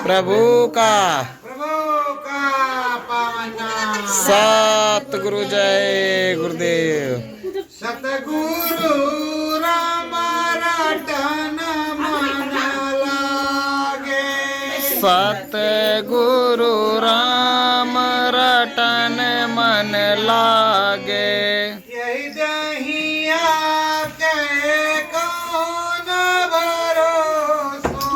प्रभु का पावन नाम। सतगुरु जय गुरुदेव। सतगुरु राम रटन मन लागे। सतगुरु राम रटन मन लागे। यही दहिया के कौन भरोसो।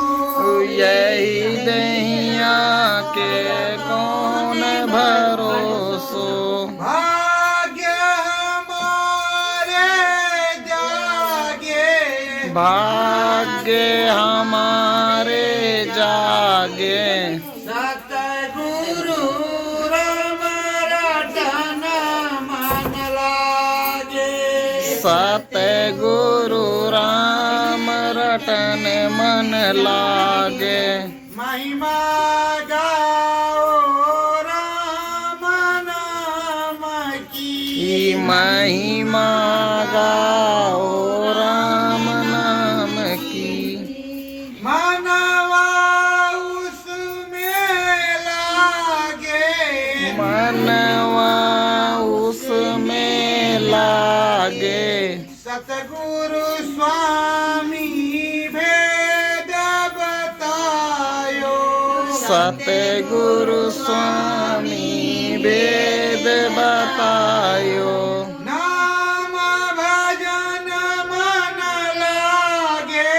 यही दहिया के कौन भरोसो। भाग्य हमारे जागे। भाग्य हमारे जागे। सतगुरु राम रटन मन लागे। सतगुरु राम रटन मन लागे। महिमा गाओ राम नाम की। महिमा गाओ राम नाम की। मनवा उसमें लागे। मनवा उसमें लागे। सतगुरु स्वामी भेद बतायो। सतगुरु स्वामी वेद बतायो। नाम भजन मन लागे।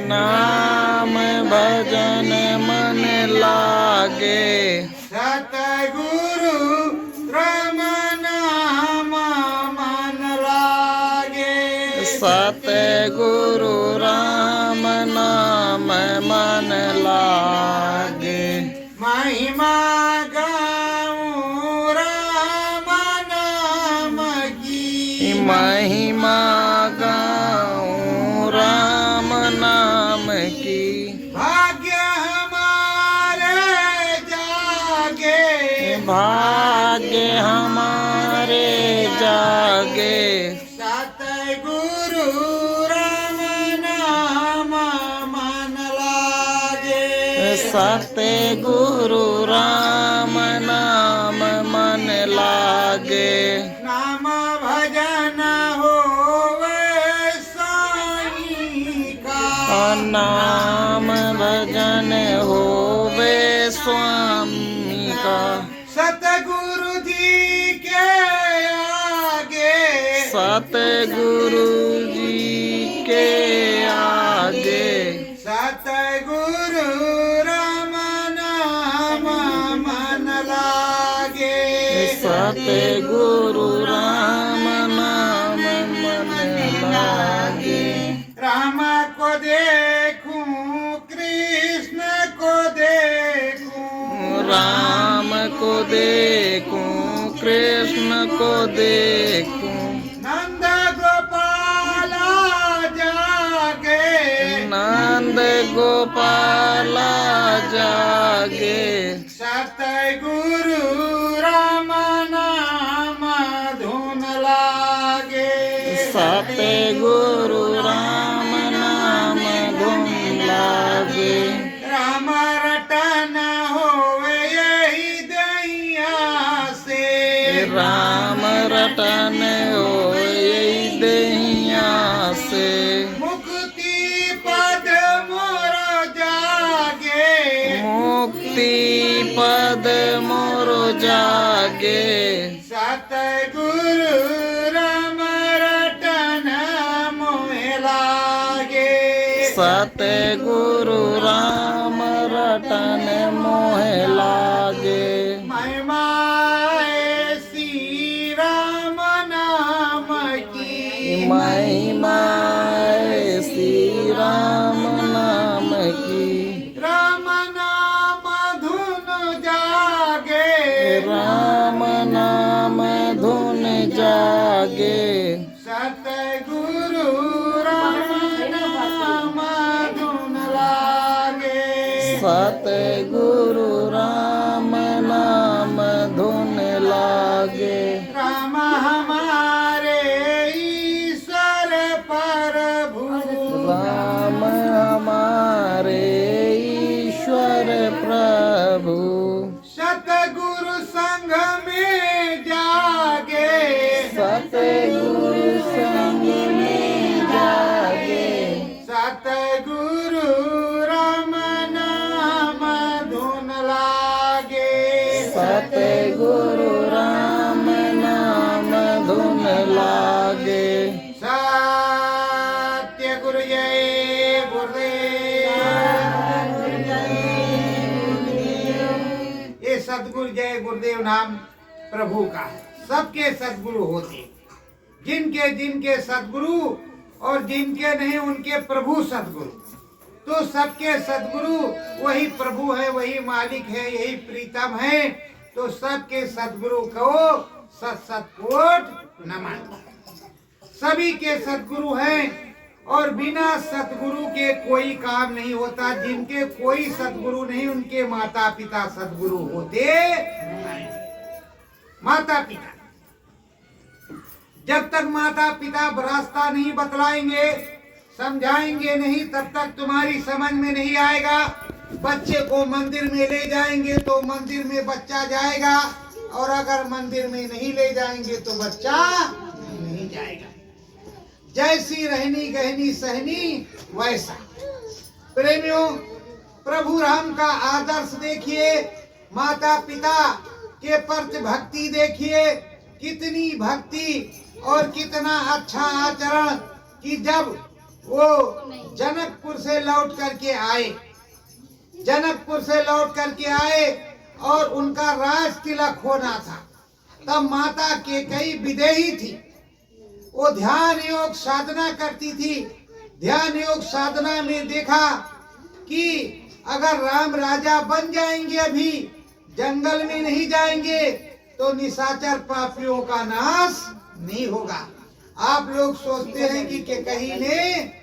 नाम भजन मन लागे। सतगुरु राम नाम मन लागे। सतगुरु राम नाम मन लागे। महिमा गाऊं राम नाम की। महिमा गाऊं राम नाम की। भाग्य हमारे जागे। भाग्य हमारे जागे। सतगुरु राम नाम मन लागे। सतगुरु राम नाम मन लागे। नाम भजन होवे साईं का। नाम भजन होवे स्वामी का। सतगुरु जी के आगे। सतगुरु जी के आगे। सतगुरु राम नाम मन लागे। सतगुरु राम नाम मन लागे। राम को देखूं कृष्ण को देखूं। राम को देखूं कृष्ण को देखूं। नंद गोपाला जागे। नंद गोपाला जागे। सतगुरु राम नाम धुन लागे। सतगुरु राम नाम धुन लागे। राम रटन होवे यही दहिया से। राम रटन होई दहिया से। मुक्ति पद मोर जागे। मुक्ति पद मोर जागे। सतगुरु राम रटन मोहे लागे। सतगुरु राम रटन मोहे लागे। महिमा ऐसी राम नाम की। महिमा श्री राम नाम की। राम नाम धुन जागे। राम नाम धुन जागे। सतगुरु राम नाम धुन लागे। सतगुरु राम नाम धुन लागे। राम हमारे ईश्वर प्रभु। राम हमारे ईश्वर प्रभु। सतगुरु संग में जागे, सतगुरु संग में जागे, सतगुरु राम नाम धुन लागे, सतगुरु राम नाम धुन लागे। सत्य गुरु जय गुरुदेव। ये सतगुरु जय गुरुदेव नाम प्रभु का है। सबके सतगुरु होते, जिनके जिनके सतगुरु और जिनके नहीं उनके प्रभु सतगुरु। तो सबके सतगुरु वही प्रभु है, वही मालिक है, यही प्रीतम है। तो सबके सतगुरु को सत सत कोट नमन। सभी के सतगुरु हैं और बिना सतगुरु के कोई काम नहीं होता। जिनके कोई सतगुरु नहीं उनके माता पिता सतगुरु होते। माता पिता जब तक माता पिता रास्ता नहीं बतलाएंगे, समझाएंगे नहीं, तब तक तुम्हारी समझ में नहीं आएगा। बच्चे को मंदिर में ले जाएंगे तो मंदिर में बच्चा जाएगा, और अगर मंदिर में नहीं ले जाएंगे तो बच्चा नहीं जाएगा। जैसी रहनी गहनी सहनी वैसा। प्रेमियों, प्रभु राम का आदर्श देखिए, माता पिता के प्रति भक्ति देखिए, कितनी भक्ति और कितना अच्छा आचरण कि जब वो जनकपुर से लौट करके आए, जनकपुर से लौट करके आए और उनका राज तिलक होना था, तब माता कैकेयी विदेही थी। वो ध्यान योग साधना करती थी। ध्यान योग साधना में देखा कि अगर राम राजा बन जाएंगे, अभी जंगल में नहीं जाएंगे, तो निशाचर पापियों का नाश नहीं होगा। आप लोग सोचते हैं कि कैकेयी ने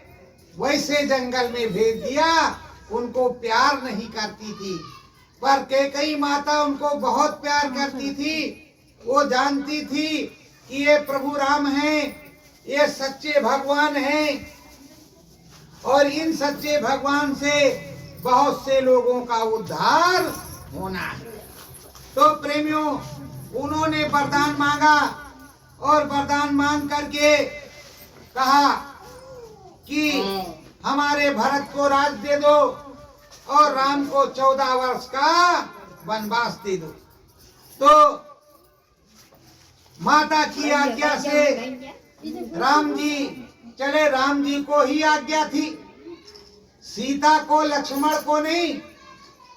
वैसे जंगल में भेज दिया, उनको प्यार नहीं करती थी, पर कैकेयी माता उनको बहुत प्यार करती थी। वो जानती थी कि ये प्रभु राम हैं, ये सच्चे भगवान हैं, और इन सच्चे भगवान से बहुत से लोगों का उद्धार होना है। तो प्रेमियों, उन्होंने वरदान मांगा और वरदान मांग करके कहा कि हमारे भरत को राज दे दो और राम को 14 वर्ष का वनवास दे दो। तो माता की आज्ञा से राम जी चले। राम जी को ही आज्ञा थी, सीता को, लक्ष्मण को नहीं,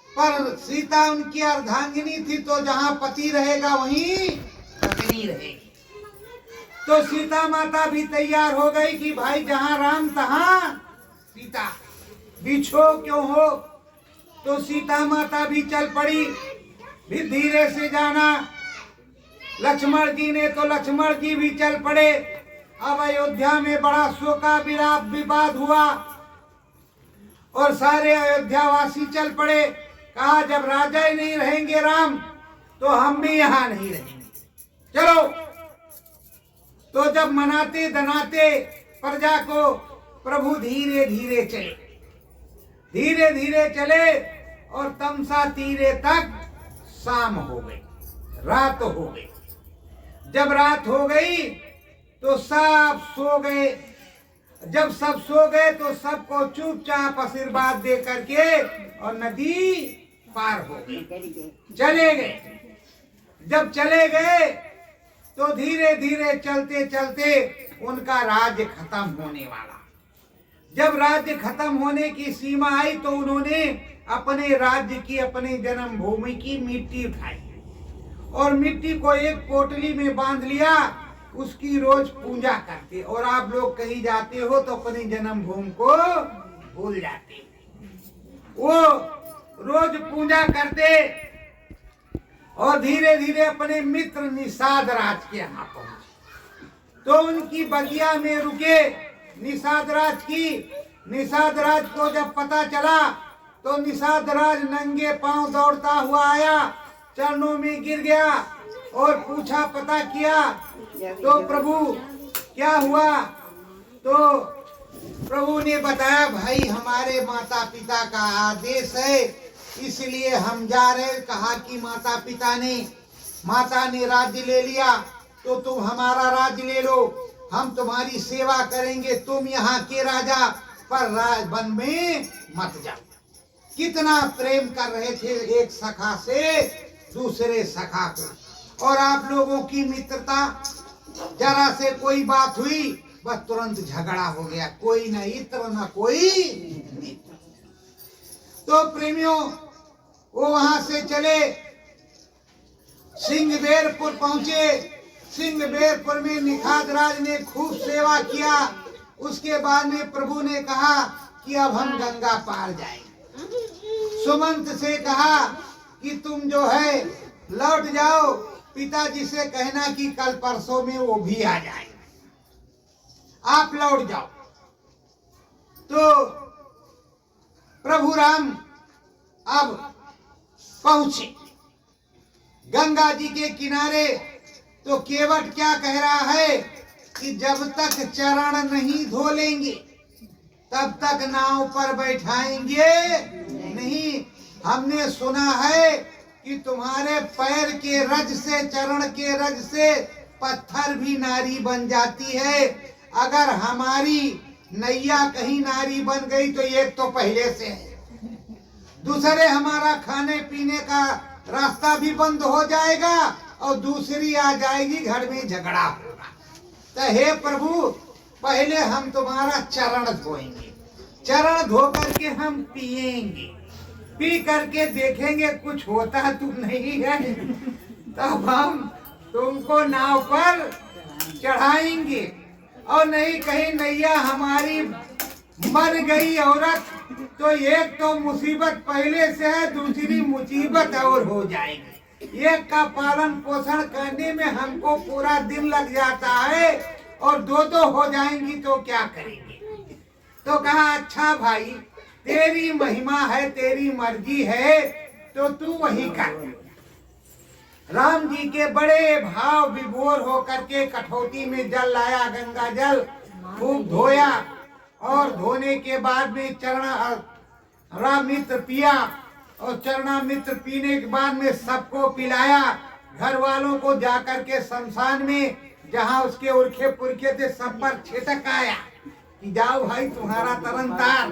पर सीता उनकी अर्धांगिनी थी, तो जहाँ पति रहेगा वहीं पत्नी रहेगी। तो सीता माता भी तैयार हो गई कि भाई जहाँ राम तहाँ सीता, बिछो क्यों हो। तो सीता माता भी चल पड़ी, भी धीरे से जाना। लक्ष्मण जी ने तो लक्ष्मण जी भी चल पड़े। अब अयोध्या में बड़ा शोका विलाप विवाद हुआ और सारे अयोध्यावासी चल पड़े। कहा जब राजा ही नहीं रहेंगे राम, तो हम भी यहाँ नहीं रहेंगे, चलो। तो जब मनाते दनाते प्रजा को प्रभु धीरे धीरे चले, धीरे धीरे चले, और तमसा तीरे तक शाम हो गई, रात हो गई। जब रात हो गई तो सब सो गए। जब सब सो गए तो सबको चुपचाप आशीर्वाद दे करके और नदी पार हो गई, चले गए। जब चले गए तो धीरे धीरे चलते चलते उनका राज्य खत्म होने वाला। जब राज्य खत्म होने की सीमा आई तो उन्होंने अपने राज्य की, अपने जन्मभूमि की मिट्टी उठाई और मिट्टी को एक पोटली में बांध लिया। उसकी रोज पूजा करते, और आप लोग कहीं जाते हो तो अपनी जन्मभूमि को भूल जाते, वो रोज पूजा करते। और धीरे धीरे अपने मित्र निषाद राज के यहाँ पहुंचे तो उनकी बगिया में रुके। निषाद राज की, निषाद राज को जब पता चला तो निषाद राज नंगे पांव दौड़ता हुआ आया, चरणों में गिर गया और पूछा, पता किया तो प्रभु क्या हुआ। तो प्रभु ने बताया, भाई हमारे माता पिता का आदेश है इसलिए हम जा रहे। कहा कि माता ने राज्य ले लिया तो तुम हमारा राज्य ले लो, हम तुम्हारी सेवा करेंगे, तुम यहाँ के राजा, पर वन में मत जाओ। कितना प्रेम कर रहे थे एक सखा से दूसरे सखा को। और आप लोगों की मित्रता, जरा से कोई बात हुई बस तुरंत झगड़ा हो गया, कोई न इत्र न कोई मित्र। तो प्रेमियों वो वहां से चले, सिंहबेरपुर पहुंचे। सिंहबेरपुर में निखात राज ने खूब सेवा किया। उसके बाद में प्रभु ने कहा कि अब हम गंगा पार जाएंगे। सुमंत से कहा कि तुम जो है लौट जाओ, पिताजी से कहना कि कल परसों में वो भी आ जाए, आप लौट जाओ। तो प्रभु राम अब पहुंचे गंगा जी के किनारे। तो केवट क्या कह रहा है कि जब तक चरण नहीं धो लेंगे तब तक नाव पर बैठाएंगे नहीं। हमने सुना है कि तुम्हारे पैर के रज से, चरण के रज से पत्थर भी नारी बन जाती है। अगर हमारी नैया कहीं नारी बन गई तो एक तो पहले से है, दूसरे हमारा खाने पीने का रास्ता भी बंद हो जाएगा और दूसरी आ जाएगी, घर में झगड़ा होगा। तो हे प्रभु पहले हम तुम्हारा चरण धोएंगे, चरण धो करके हम पिएंगे, पी करके देखेंगे कुछ होता तो नहीं है, तब हम तुमको नाव पर चढ़ाएंगे। और नहीं कहीं नैया हमारी मर गई औरत तो एक तो मुसीबत पहले से है, दूसरी मुसीबत और हो जाएगी। एक का पालन पोषण करने में हमको पूरा दिन लग जाता है और दो हो जाएंगी तो क्या करेंगे। तो कहा अच्छा भाई तेरी महिमा है, तेरी मर्जी है तो तू वही कर। राम जी के बड़े भाव विभोर होकर के कठौती में जल लाया, गंगा जल खूब धोया और धोने के बाद में चरणामृत पिया और चरणामृत पीने के बाद में सबको पिलाया। घर वालों को जाकर के शमशान में जहाँ उसके उर्खे पुरखे थे सब पर छिटक आया कि जाओ भाई तुम्हारा तरन तार,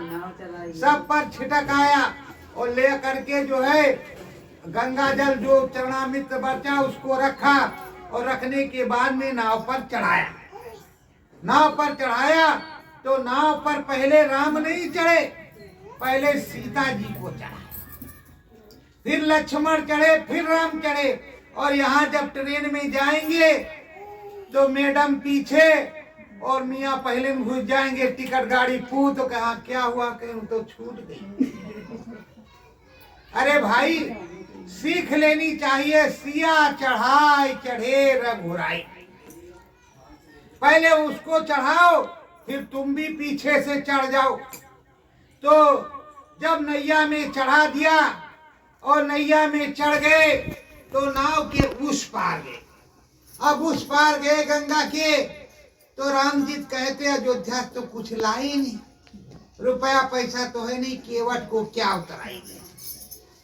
सब पर छिटक आया और ले करके जो है गंगा जल जो चरणामृत बचा उसको रखा और रखने के बाद में नाव पर चढ़ाया। नाव पर चढ़ाया तो नाव पर पहले राम नहीं चढ़े, पहले सीता जी को चढ़ा, फिर लक्ष्मण चढ़े, फिर राम चढ़े। और यहाँ जब ट्रेन में जाएंगे तो मैडम पीछे और मियाँ पहले में घुस जाएंगे, टिकट गाड़ी फू तो कहा क्या हुआ, कहीं तो छूट गई। अरे भाई सीख लेनी चाहिए, सिया चढ़ाई चढ़े रघुराई, पहले उसको चढ़ाओ फिर तुम भी पीछे से चढ़ जाओ। तो जब नैया में चढ़ा दिया और नैया में चढ़ गए तो नाव के उस पार गए। अब उस पार गए गंगा के तो राम जी कहते अयोध्या तो कुछ लाई नहीं, रुपया पैसा तो है नहीं, केवट को क्या उतराएंगे।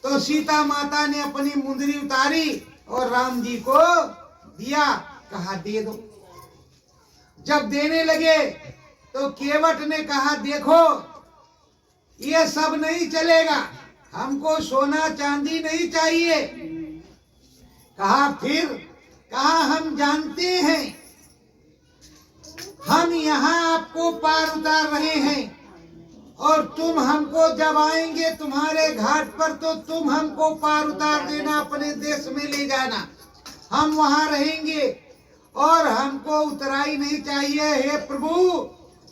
तो सीता माता ने अपनी मुंदरी उतारी और राम जी को दिया, कहा दे दो। जब देने लगे तो केवट ने कहा देखो ये सब नहीं चलेगा, हमको सोना चांदी नहीं चाहिए। कहा फिर, कहा हम जानते हैं, हम यहाँ आपको पार उतार रहे हैं और तुम हमको जब आएंगे तुम्हारे घाट पर तो तुम हमको पार उतार देना, अपने देश में ले जाना, हम वहाँ रहेंगे और हमको उतराई नहीं चाहिए। हे प्रभु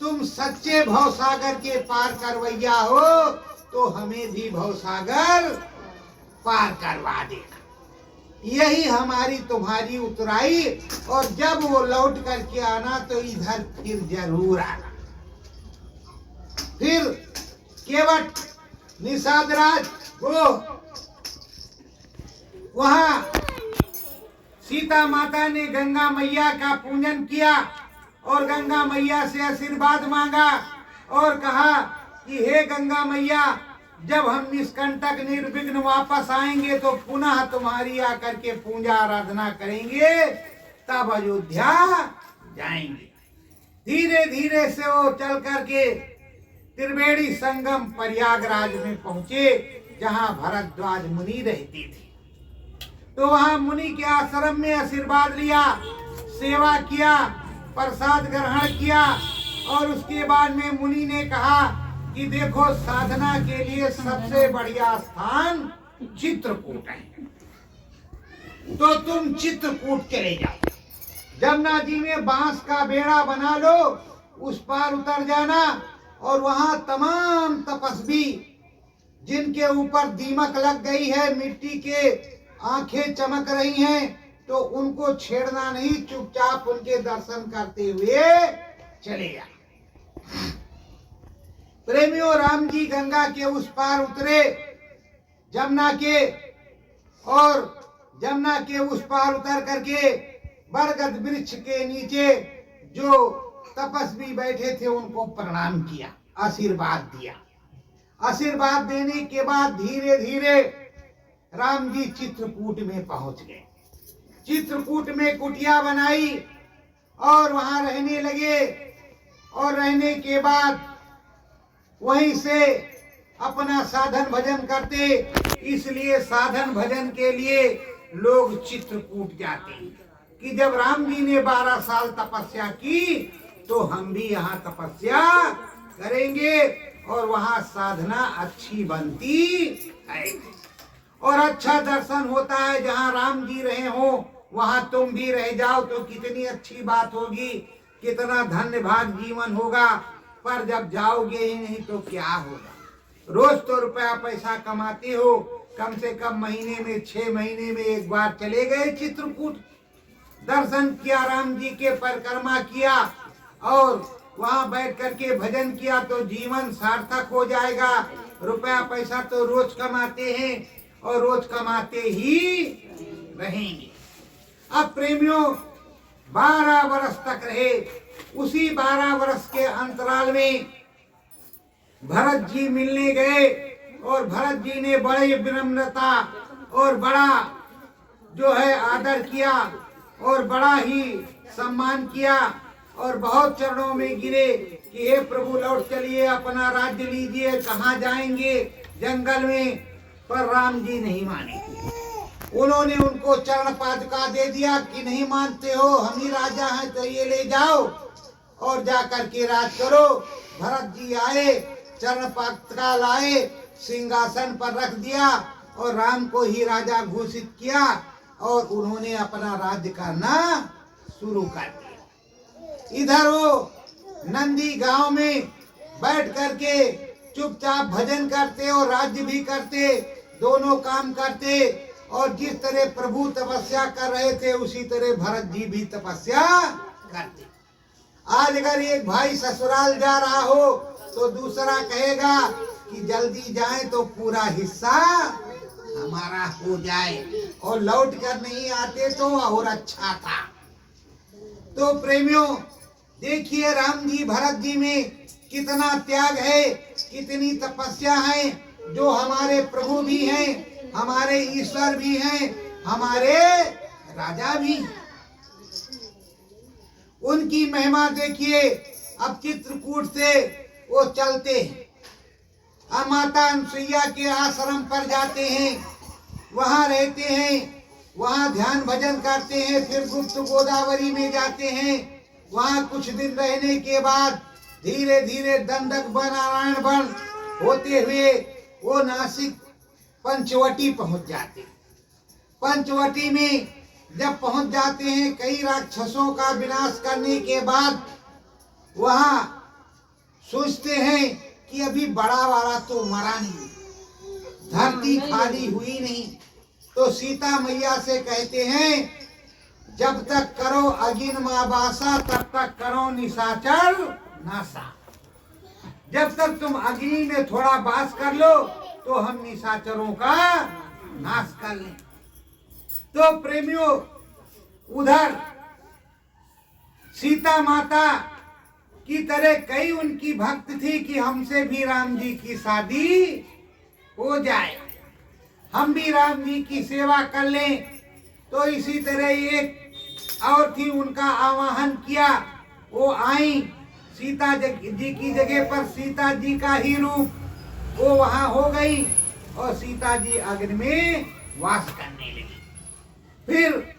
तुम सच्चे भवसागर के पार करवैया हो तो हमें भी भवसागर पार करवा देना, यही हमारी तुम्हारी उतराई। और जब वो लौट करके आना तो इधर फिर जरूर आना। फिर केवट निषाद राज वो वहां सीता माता ने गंगा मैया का पूजन किया और गंगा मैया से आशीर्वाद मांगा और कहा कि हे गंगा मैया जब हम निष्कंटक निर्विघ्न वापस आएंगे तो पुनः तुम्हारी आकर के पूजा आराधना करेंगे, तब अयोध्या जाएंगे। धीरे धीरे से वो चल करके त्रिवेणी संगम प्रयागराज में पहुंचे, जहां भरद्वाज मुनि रहते थे। तो वहां मुनि के आश्रम में आशीर्वाद लिया, सेवा किया, प्रसाद ग्रहण किया, और उसके बाद में मुनि ने कहा कि देखो, साधना के लिए सबसे बढ़िया स्थान चित्रकूट है, तो तुम चित्रकूट चले जाओ। जमुना जी में बांस का बेड़ा बना लो, उस पार उतर जाना, और वहां तमाम तपस्वी जिनके ऊपर दीमक लग गई है, मिट्टी के आंखें चमक रही हैं, तो उनको छेड़ना नहीं, चुपचाप उनके दर्शन करते हुए चले जाओ। प्रेमियों, राम जी गंगा के उस पार उतरे जमुना के, और जमुना के उस पार उतर करके बरगद वृक्ष के नीचे जो तपस्वी बैठे थे उनको प्रणाम किया, आशीर्वाद दिया। आशीर्वाद देने के बाद धीरे धीरे राम जी चित्रकूट में पहुंच गए। चित्रकूट में कुटिया बनाई और वहां रहने लगे, और रहने के बाद वहीं से अपना साधन भजन करते। इसलिए साधन भजन के लिए लोग चित्रकूट जाते हैं कि जब राम जी ने 12 साल तपस्या की, तो हम भी यहाँ तपस्या करेंगे, और वहाँ साधना अच्छी बनती है, और अच्छा दर्शन होता है। जहाँ राम जी रहे हो वहाँ तुम भी रह जाओ तो कितनी अच्छी बात होगी, कितना धन्य भाग जीवन होगा। पर जब जाओगे ही नहीं तो क्या होगा? रोज तो रुपया पैसा कमाते हो, कम से कम महीने में 6 महीने में एक बार चले गए चित्रकूट, दर्शन किया, राम जी के परिक्रमा किया, और वहां बैठ करके भजन किया, तो जीवन सार्थक हो जाएगा। रुपया पैसा तो रोज कमाते हैं और रोज कमाते ही रहेंगे। अब प्रेमियों 12 वर्ष तक रहे। उसी 12 वर्ष के अंतराल में भरत जी मिलने गए, और भरत जी ने बड़े विनम्रता और बड़ा जो है आदर किया, और बड़ा ही सम्मान किया, और बहुत चरणों में गिरे कि हे प्रभु, लौट चलिए, अपना राज्य लीजिए, कहाँ जाएंगे, जंगल में। पर राम जी नहीं माने। उन्होंने उनको चरण पादुका दे दिया कि नहीं मानते हो, हम ही राजा हैं, तो ये ले जाओ और जा करके राज करो। भरत जी आए, चरण पादुका लाए, सिंहासन पर रख दिया, और राम को ही राजा घोषित किया, और उन्होंने अपना राज्य करना शुरू कर दिया। इधर वो नंदी गांव में बैठ करके चुपचाप भजन करते और राज्य भी करते, दोनों काम करते। और जिस तरह प्रभु तपस्या कर रहे थे, उसी तरह भरत जी भी तपस्या करते। आज अगर एक भाई ससुराल जा रहा हो तो दूसरा कहेगा कि जल्दी जाए तो पूरा हिस्सा हमारा हो जाए, और लौट कर नहीं आते तो और अच्छा था। तो प्रेमियों देखिए, राम जी भरत जी में कितना त्याग है, कितनी तपस्या है। जो हमारे प्रभु भी हैं, हमारे ईश्वर भी हैं, हमारे राजा भी। उनकी महिमा देखिए। अब चित्रकूट से वो चलते हैं, अब माता अनसुईया के आश्रम पर जाते हैं, वहां रहते हैं, वहां ध्यान भजन करते हैं। फिर गुप्त गोदावरी में जाते हैं, वहां कुछ दिन रहने के बाद धीरे धीरे दंडक वन, नारायण वन होते हुए वो नासिक पंचवटी पहुंच जाते। पंचवटी में जब पहुंच जाते हैं, कई राक्षसों का विनाश करने के बाद वहां सोचते हैं कि अभी बड़ा वाला तो मरा नहीं, धरती खाली हुई नहीं। तो सीता मैया से कहते हैं, जब तक करो अगिन माबासा, तब तक करो निशाचर नासा। जब तक तुम अग्नि में थोड़ा बास कर लो तो हम निशाचरों का नाश कर लें। तो प्रेमियों, उधर सीता माता की तरह कई उनकी भक्त थी कि हमसे भी राम जी की शादी हो जाए, हम भी राम जी की सेवा कर लें। तो इसी तरह एक और थी, उनका आवाहन किया, वो आई सीता जी की जगह पर सीता जी का ही रूप वो वहां हो गई और सीता जी अग्नि में वास करने लगी। फिर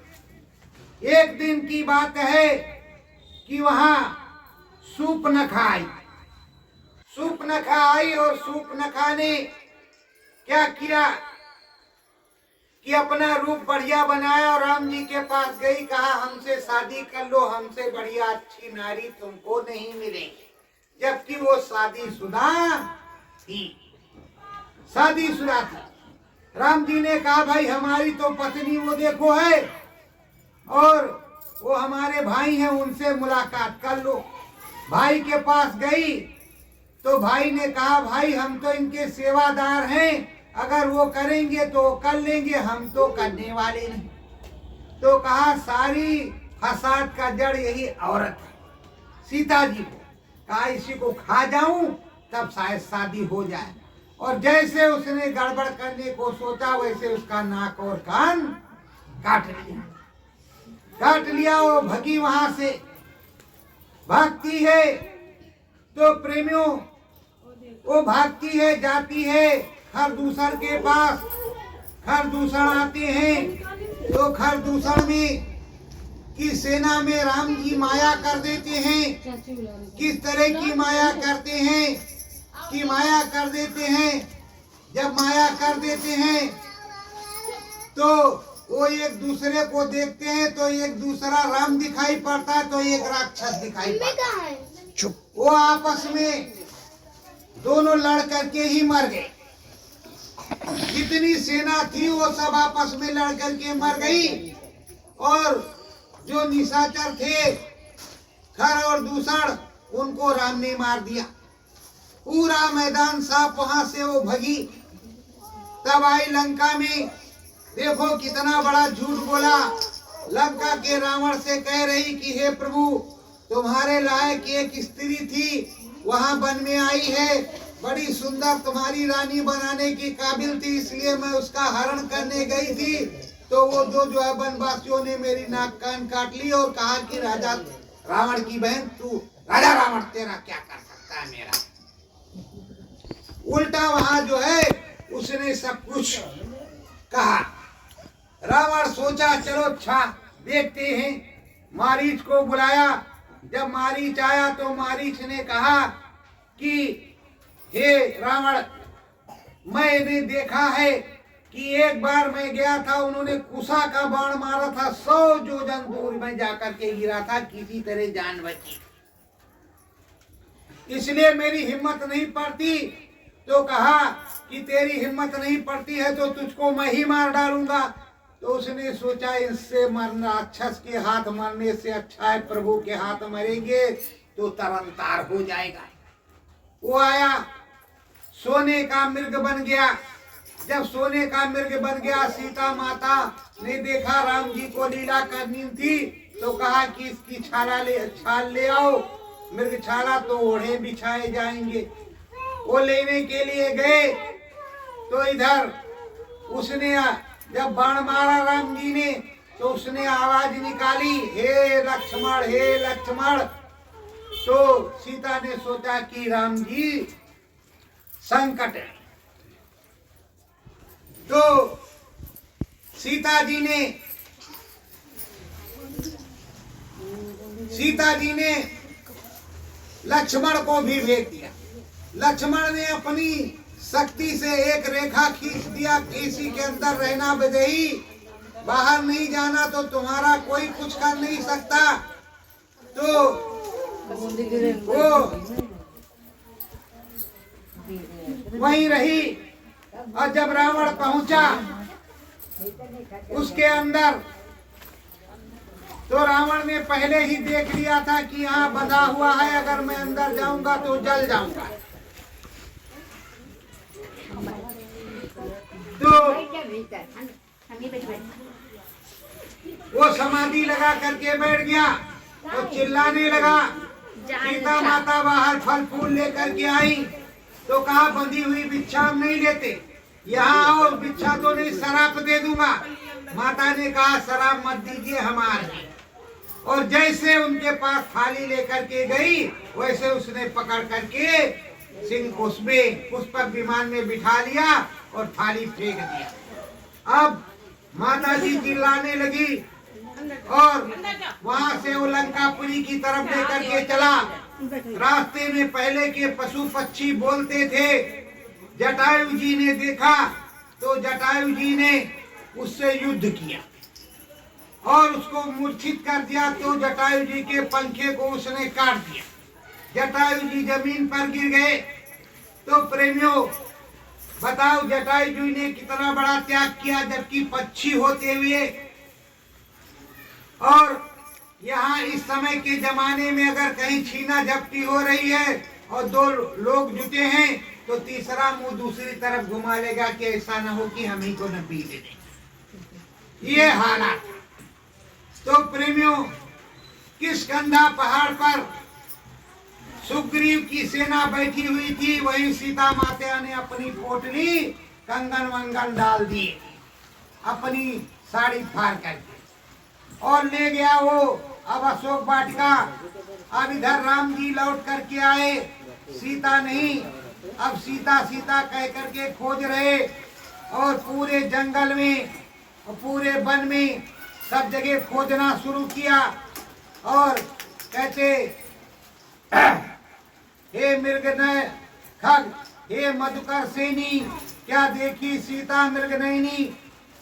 एक दिन की बात है कि वहां सूर्पनखा आई। सूर्पनखा आई और सूर्पनखा ने क्या किया कि अपना रूप बढ़िया बनाया और राम जी के पास गई, कहा हमसे शादी कर लो, हमसे बढ़िया अच्छी नारी तुमको नहीं मिलेगी। जबकि वो शादीशुदा थी, शादीशुदा थी। राम जी ने कहा भाई हमारी तो पत्नी वो देखो है और वो हमारे भाई हैं, उनसे मुलाकात कर लो। भाई के पास गई तो भाई ने कहा भाई हम तो इनके सेवादार हैं, अगर वो करेंगे तो कर लेंगे, हम तो करने वाले नहीं। तो कहा सारी फसाद का जड़ यही औरत है। सीता जी को कहा इसी को खा जाऊं तब शायद शादी हो जाए। और जैसे उसने गड़बड़ करने को सोचा वैसे उसका नाक और कान काट लिया। वो भगी वहां से, भागती है तो प्रेमियों वो भागती है, जाती है खरदूषण के पास। खरदूषण आते हैं तो खरदूषण में की सेना में राम जी माया कर देते हैं। किस तरह की माया करते हैं कि माया कर देते हैं, जब माया कर देते हैं तो वो एक दूसरे को देखते हैं तो एक दूसरा राम दिखाई पड़ता है तो एक राक्षस दिखाई पड़ता है। वो आपस में दोनों लड़ करके ही मर गए। जितनी सेना थी वो सब आपस में लड़ करके मर गई और जो निशाचर थे खर और दूषण उनको राम ने मार दिया। पूरा मैदान साफ, वहां से वो भगी। तब आई लंका में, देखो कितना बड़ा झूठ बोला। लंका के रावण से कह रही कि हे प्रभु तुम्हारे लायक एक स्त्री थी वहां वन में आई है, बड़ी सुंदर, तुम्हारी रानी बनाने की काबिल थी, इसलिए मैं उसका हरण करने गई थी। तो वो जो है वनवासियों ने मेरी नाक कान काट ली और कहा कि राजा रावण की बहन तू, राजा रावण तेरा क्या कर सकता है मेरा। उल्टा वहां जो है उसने सब कुछ कहा। रावण सोचा चलो अच्छा देखते हैं, मारीच को बुलाया। जब मारीच आया तो मारीच ने कहा कि हे रावण, मैंने देखा है कि एक बार मैं गया था, उन्होंने कुशा का बाण मारा था, 100 योजन दूर में जाकर के गिरा था, किसी तरह जान बची। इसलिए मेरी हिम्मत नहीं पड़ती। तो कहा कि तेरी हिम्मत नहीं पड़ती है तो तुझको मैं ही मार डालूंगा। तो उसने सोचा इससे मरना, राक्षस के हाथ मरने से अच्छा है प्रभु के हाथ मरेंगे तो तरनतार हो जाएगा। वो आया, सोने का मृग बन गया। जब सोने का मृग बन गया, सीता माता ने देखा राम जी को लीला करनी थी तो कहा कि इसकी छाल ले आओ, मृग छाला तो ओढ़े बिछाए जाएंगे। वो लेने के लिए गए तो इधर उसने जब बाण मारा राम जी ने तो उसने आवाज निकाली, हे लक्ष्मण, हे लक्ष्मण। तो सीता ने सोचा कि राम जी संकट है। तो सीता जी ने लक्ष्मण को भी भेज दिया। लक्ष्मण ने अपनी शक्ति से एक रेखा खींच दिया, किसी के अंदर रहना बदही, बाहर नहीं जाना तो तुम्हारा कोई कुछ कर नहीं सकता। तो वो वहीं रही। और जब रावण पहुंचा उसके अंदर तो रावण ने पहले ही देख लिया था कि यहाँ बंधा हुआ है, अगर मैं अंदर जाऊंगा तो जल जाऊंगा। तो वो समाधि लगा करके बैठ गया और चिल्लाने लगा। सीता माता बाहर फल फूल लेकर के आई तो कहा बंधी हुई भिक्षा हम नहीं लेते, यहाँ आओ, भिक्षा तो नहीं, शराब दे दूंगा। माता ने कहा शराब मत दीजिए हमारे। और जैसे उनके पास थाली लेकर के गई, वैसे उसने पकड़ करके सिंह को उसमें पुष्पक विमान में बिठा लिया और थाली फेंक दिया। अब माता जी चिल्लाने लगी और वहां से वो लंकापुरी की तरफ लेकर के चला। रास्ते में पहले के पशु पक्षी बोलते थे। जटायु जी ने देखा तो जटायु जी ने उससे युद्ध किया और उसको मूर्छित कर दिया। तो जटायु जी के पंखे को उसने काट दिया। जटायु जी जमीन पर गिर गए। तो प्रेमियों बताओ, जटायु जी ने कितना बड़ा त्याग किया, जबकि पक्षी होते हुए। और यहाँ इस समय के जमाने में अगर कहीं छीना झपटी हो रही है और दो लोग जुटे हैं, तो तीसरा मुंह दूसरी तरफ घुमा लेगा कि ऐसा ना हो कि हम ही को न पी ले। ये हालात। तो प्रेमियों, किष्किंधा पहाड़ पर सुग्रीव की सेना बैठी हुई थी। वहीं सीता माता ने अपनी पोटली कंगन वंगन डाल दिए, अपनी साड़ी फाड़ करके, और ले गया वो अब अशोक वाटिका। अब इधर राम जी लौट करके आए, सीता नहीं। अब सीता सीता कह करके खोज रहे और पूरे जंगल में और पूरे वन में सब जगह खोजना शुरू किया। और कहते, हे मृगनय खग, हे मधुकर सेनी, क्या देखी सीता मृगनयनी।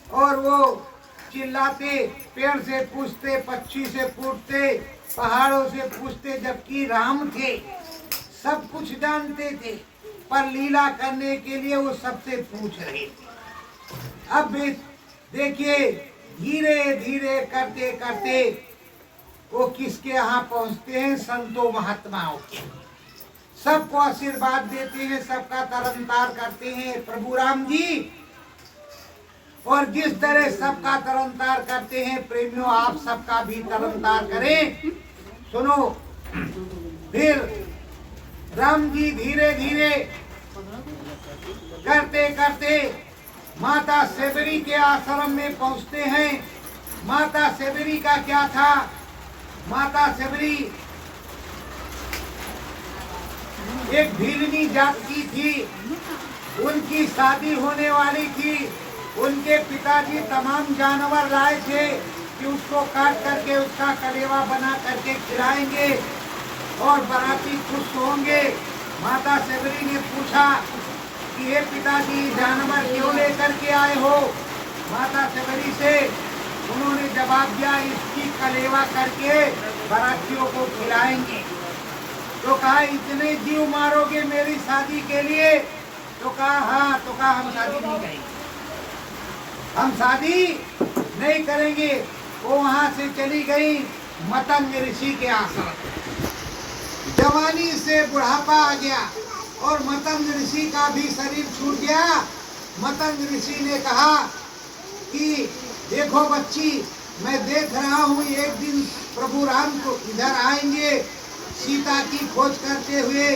और वो चिल्लाते, पेड़ से पूछते, पक्षी से पूछते, पहाड़ों से पूछते, जबकि राम थे, सब कुछ जानते थे, पर लीला करने के लिए वो सबसे पूछ रहे थे। अब देखिए, धीरे धीरे करते करते वो किसके यहाँ पहुंचते हैं? संतों महात्माओं के। सबको आशीर्वाद देते हैं, सबका तरनतार करते हैं प्रभु राम जी। और जिस तरह सबका तरनतार करते हैं, प्रेमियों आप सबका भी तरनतार करें। सुनो, फिर राम जी धीरे धीरे करते करते माता सेबरी के आश्रम में पहुंचते हैं। माता सेबरी का क्या था? माता सेबरी एक भीलनी जात की थी। उनकी शादी होने वाली थी। उनके पिताजी तमाम जानवर लाए थे कि उसको काट करके उसका कलेवा बना करके खिलाएंगे और बाराती खुश होंगे। माता सेबरी ने पूछा कि ये पिताजी जानवर क्यों लेकर के आए हो? माता सेबरी से उन्होंने जवाब दिया, इसकी कलेवा करके बारातियों को खिलाएंगे। तो कहा, इतने जीव मारोगे मेरी शादी के लिए? तो कहा हाँ। तो कहा, हम शादी नहीं करेंगे, हम शादी नहीं करेंगे। वो वहां से चली गई मतंग ऋषि के आश्रम। जवानी से बुढ़ापा आ गया और मतंग ऋषि का भी शरीर छूट गया। मतंग ऋषि ने कहा कि देखो बच्ची, मैं देख रहा हूँ एक दिन प्रभु राम को इधर आएंगे सीता की खोज करते हुए।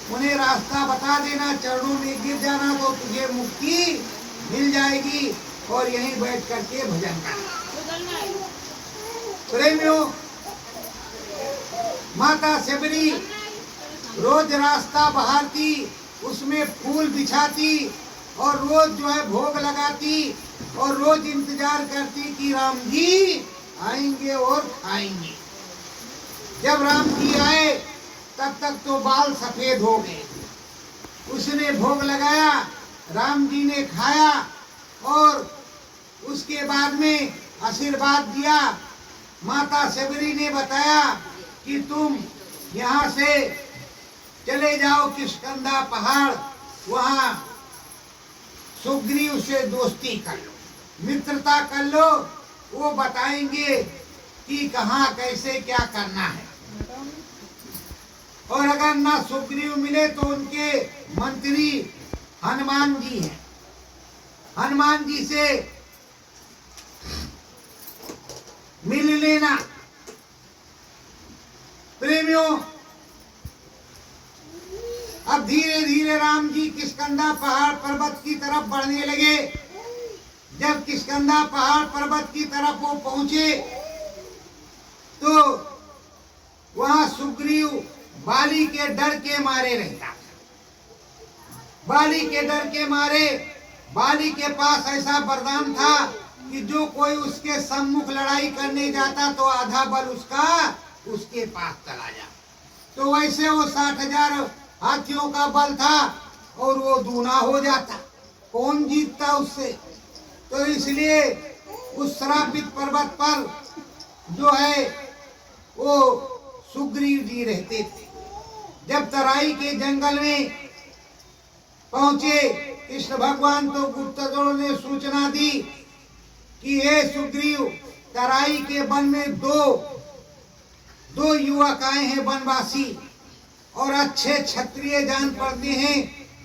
उन्हें रास्ता बता देना, चरणों में गिर जाना तो तुझे मुक्ति मिल जाएगी और यहीं बैठ करके भजन करना। प्रेमियों, माता सेबरी रोज रास्ता बहारती, उसमें फूल बिछाती और रोज जो है भोग लगाती और रोज इंतजार करती कि राम जी आएंगे और खाएंगे। जब राम जी आए तब तक तो बाल सफेद हो गए। उसने भोग लगाया, राम जी ने खाया और उसके बाद में आशीर्वाद दिया। माता सेबरी ने बताया कि तुम यहाँ से चले जाओ किष्किंधा पहाड़, वहाँ सुग्रीव से दोस्ती कर लो, मित्रता कर लो। वो बताएंगे कि कहाँ कैसे क्या करना है। और अगर ना सुग्रीव मिले तो उनके मंत्री हनुमान जी हैं, हनुमान जी से मिल लेना। प्रेमियों, अब धीरे धीरे राम जी किष्किंधा पहाड़ पर्वत की तरफ बढ़ने लगे। जब किष्किंधा पहाड़ पर्वत की तरफ वो पहुंचे तो वहां सुग्रीव बाली के डर के मारे रहता। बाली के डर के मारे, बाली के पास ऐसा वरदान था कि जो कोई उसके सम्मुख लड़ाई करने जाता तो आधा बल उसके पास चला जा। तो वैसे वो 60,000 हाथियों का बल था और वो दूना हो जाता, कौन जीतता उससे। तो इसलिए उस श्रापित पर्वत पर जो है वो सुग्रीव जी रहते थे। जब तराई के जंगल में पहुंचे कृष्ण भगवान तो गुप्तचरों ने सूचना दी कि हे सुग्रीव, तराई के वन में दो युवक आए हैं वनवासी और अच्छे क्षत्रिय जान पड़ते हैं,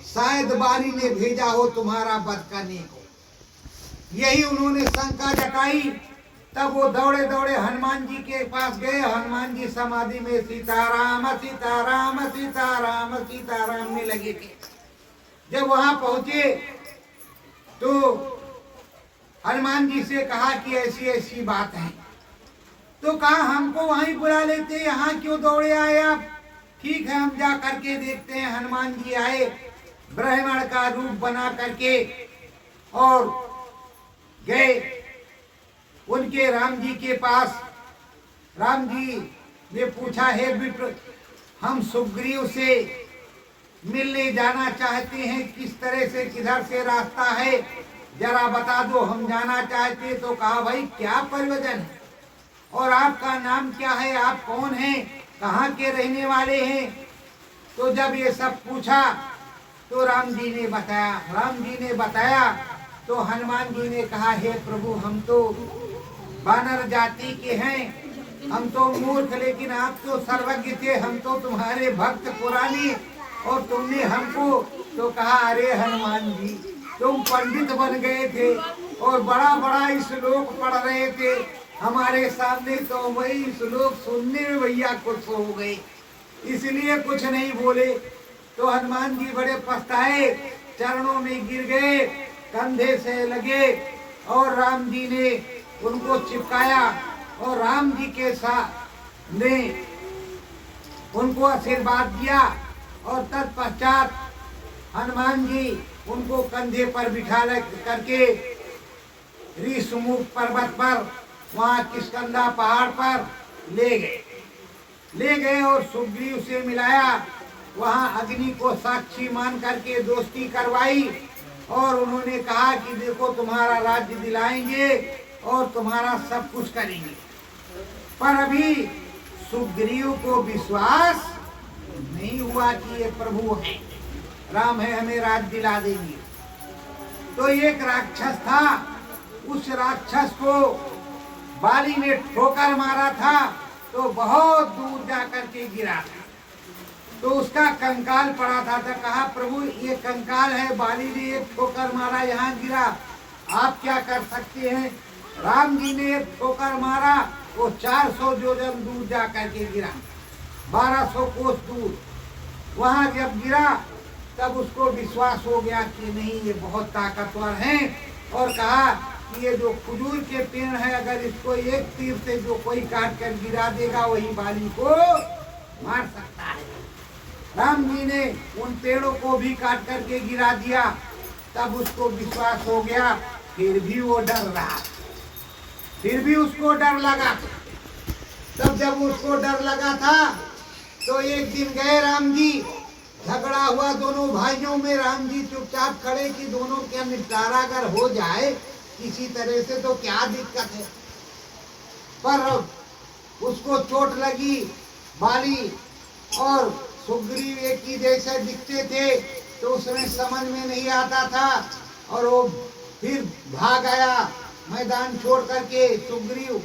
शायद बाली ने भेजा हो तुम्हारा वध करने को। यही उन्होंने शंका जताई। तब वो दौड़े दौड़े हनुमान जी के पास गए। हनुमान जी समाधि में सीताराम सीताराम सीताराम सीताराम में लगे थे। जब वहां पहुंचे तो हनुमान जी से कहा कि ऐसी ऐसी बात है। तो कहा हमको वहीं बुला लेते, यहाँ क्यों दौड़े आए आप? ठीक है, हम जा करके देखते हैं। हनुमान जी आए ब्राह्मण का रूप बना करके और गए उनके राम जी के पास। राम जी ने पूछा, हे विप्र, हम सुग्रीव से मिलने जाना चाहते हैं, किस तरह से, किधर से रास्ता है, जरा बता दो, हम जाना चाहते। तो कहा, भाई क्या प्रयोजन है और आपका नाम क्या है, आप कौन हैं, कहाँ के रहने वाले हैं? तो जब ये सब पूछा तो राम जी ने बताया। तो हनुमान जी ने कहा, हे प्रभु, हम तो वानर जाति के हैं, हम तो मूर्ख, लेकिन आप तो सर्वज्ञ थे, हम तो तुम्हारे भक्त पुराने, और तुमने हमको। तो कहा, अरे हनुमान जी, तुम पंडित बन गए थे और बड़ा बड़ा श्लोक पढ़ रहे थे हमारे सामने, तो वही श्लोक सुनने में भैया खुश हो गए, इसलिए कुछ नहीं बोले। तो हनुमान जी बड़े पछताए, चरणों में गिर गए, कंधे से लगे और राम जी ने उनको चिपकाया और राम जी के साथ ने उनको आशीर्वाद दिया। और तत्पश्चात हनुमान जी उनको कंधे पर बिठा करके ऋषमुख पर्वत पर, वहां किष्किंधा पहाड़ पर ले गए और सुग्रीव से मिलाया। वहां अग्नि को साक्षी मान करके दोस्ती करवाई और उन्होंने कहा कि देखो, तुम्हारा राज्य दिलाएंगे और तुम्हारा सब कुछ करेंगे। पर अभी सुग्रीव को विश्वास नहीं हुआ कि ये प्रभु है, राम है, हमें राज्य दिला देंगे। तो एक राक्षस था, उस राक्षस को बाली ने ठोकर मारा था तो बहुत दूर जाकर के गिरा था। तो उसका कंकाल पड़ा था। तो कहा, प्रभु ये कंकाल है, बाली ने एक ठोकर मारा, यहाँ गिरा, आप क्या कर सकते हैं? राम जी ने एक ठोकर मारा, वो 400 योजन दूर जाकर के गिरा, 1200 कोस दूर। वहां जब गिरा तब उसको विश्वास हो गया कि नहीं, ये बहुत ताकतवर हैं, और कहा कि ये जो खजूर के पेड़ है, अगर इसको एक तीर से जो कोई काट कर गिरा देगा, वही बाली को मार सकता है। राम जी ने उन पेड़ों को भी काट करके गिरा दिया। तब उसको विश्वास हो गया, फिर भी वो डर रहा, फिर भी उसको डर लगा। तब जब उसको डर लगा था तो एक दिन गए राम जी, झगड़ा हुआ दोनों भाइयों में। राम जी चुपचाप खड़े कि दोनों का निपटारा अगर हो जाए किसी तरह से तो क्या दिक्कत है। पर उसको चोट लगी। बाली और सुग्रीव एक ही जैसे दिखते थे, तो उसमें समझ में नहीं आता था और वो फिर भाग आया मैदान छोड़ करके सुग्रीव।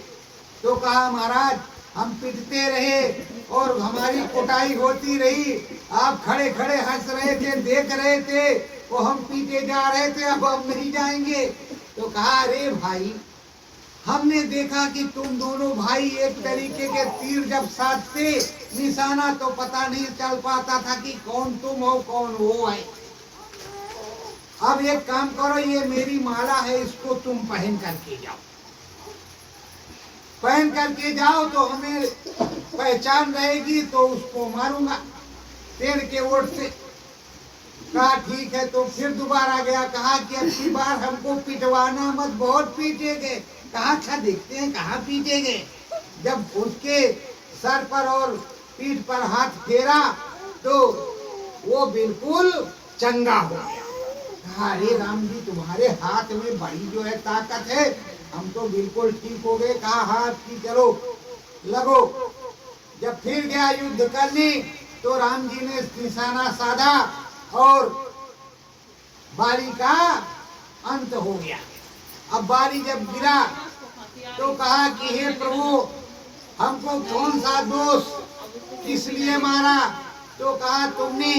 तो कहा, महाराज, हम पिटते रहे और हमारी कुटाई होती रही, आप खड़े खड़े हंस रहे थे, देख रहे थे, वो हम पीटे जा रहे थे, अब हम नहीं जाएंगे। तो कहा, अरे भाई, हमने देखा कि तुम दोनों भाई एक तरीके के तीर जब साधते निशाना तो पता नहीं चल पाता था कि कौन तुम हो कौन वो है। अब एक काम करो, ये मेरी माला है, इसको तुम पहन करके जाओ। पहन करके जाओ तो हमें पहचान रहेगी तो उसको मारूंगा पेड़ के ओट से। कहा ठीक है। तो फिर दोबारा गया, कहा कि अब की बार हमको पिटवाना मत, बहुत पीटेंगे। कहा अच्छा देखते हैं कहाँ पीटेंगे। जब उसके सर पर और पीठ पर हाथ फेरा तो वो बिल्कुल चंगा हो गया। कहा अरे राम जी तुम्हारे हाथ में बड़ी जो है ताकत है, हम तो बिल्कुल ठीक हो गए। कहा हाथ की चलो लगो। जब फिर गया युद्ध करने तो राम जी ने निशाना साधा और बाली का अंत हो गया। अब बाली जब गिरा तो कहा कि हे प्रभु हमको कौन सा दोष इसलिए मारा। तो कहा तुमने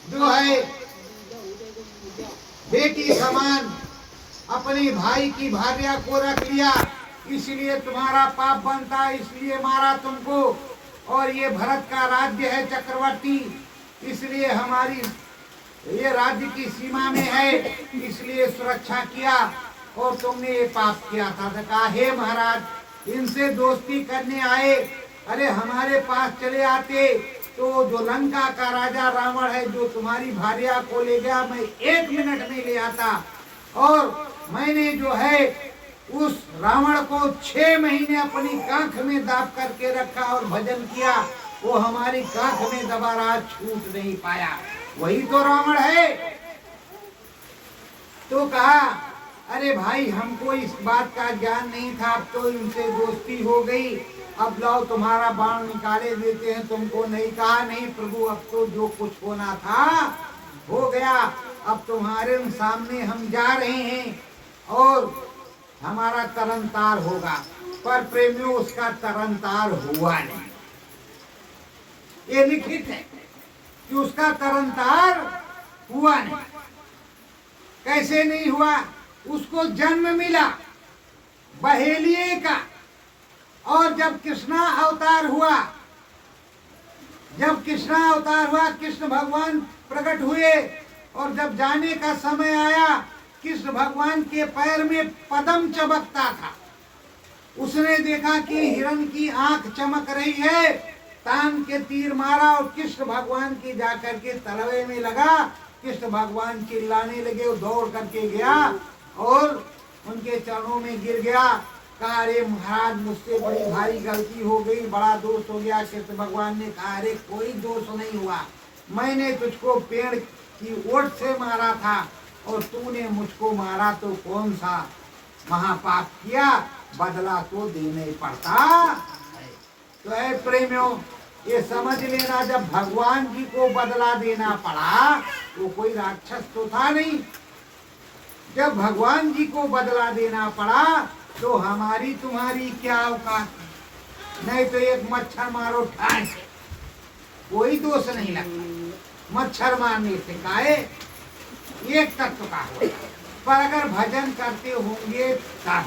जो है बेटी समान अपने भाई की भार्या को रख लिया, इसलिए तुम्हारा पाप बनता, इसलिए मारा तुमको। और ये भरत का राज्य है चक्रवर्ती, इसलिए हमारी ये राज्य की सीमा में है, इसलिए सुरक्षा किया और तुमने ये पाप किया था। तो कहा हे महाराज इनसे दोस्ती करने आए, अरे हमारे पास चले आते तो जो लंका का राजा रावण है जो तुम्हारी भार्या को ले गया, मैं 1 मिनट में ले आता। और मैंने जो है उस रावण को 6 महीने अपनी कांख में दाब करके रखा और भजन किया, वो हमारी कांख में दोबारा छूट नहीं पाया, वही तो रावण है। तो कहा अरे भाई हमको इस बात का ज्ञान नहीं था, अब तो इनसे दोस्ती हो गई, अब लाओ तुम्हारा बाण निकाले देते हैं तुमको। नहीं कहा नहीं प्रभु अब तो जो कुछ होना था हो गया, अब तुम्हारे सामने हम जा रहे हैं और हमारा तरनतार होगा। पर प्रेमियों उसका तरनतार हुआ नहीं। ये लिखित है कि उसका तरनतार हुआ नहीं। कैसे नहीं हुआ? उसको जन्म मिला बहेलिए का, और जब कृष्णा अवतार हुआ, कृष्ण भगवान प्रकट हुए और जब जाने का समय आया, कृष्ण भगवान के पैर में पद्म चमकता था। उसने देखा कि हिरण की आंख चमक रही है, तान के तीर मारा और कृष्ण भगवान की जाकर के तलवे में लगा। कृष्ण भगवान चिल्लाने लगे, वो दौड़ करके गया और उनके चरणों में गिर गया। कहा अरे महाराज मुझसे बड़ी भारी गलती हो गई, बड़ा दोष हो गया। कृष्ण भगवान ने कहा अरे कोई दोष नहीं हुआ, मैंने तुझको पेड़ की ओट से मारा था और तूने मुझको मारा, तो कौन सा महापाप किया, बदला तो देने पड़ता है। तो है प्रेमियों ये समझ लेना, जब भगवान जी को बदला देना पड़ा तो कोई राक्षस तो था नहीं। जब भगवान जी को बदला देना पड़ा तो हमारी तुम्हारी क्या औकात? नहीं तो एक मच्छर मारो ठाठ, कोई दोष नहीं लगता। मच्छर मारने से काहे एक तत्व का हो, पर अगर भजन करते होंगे तब,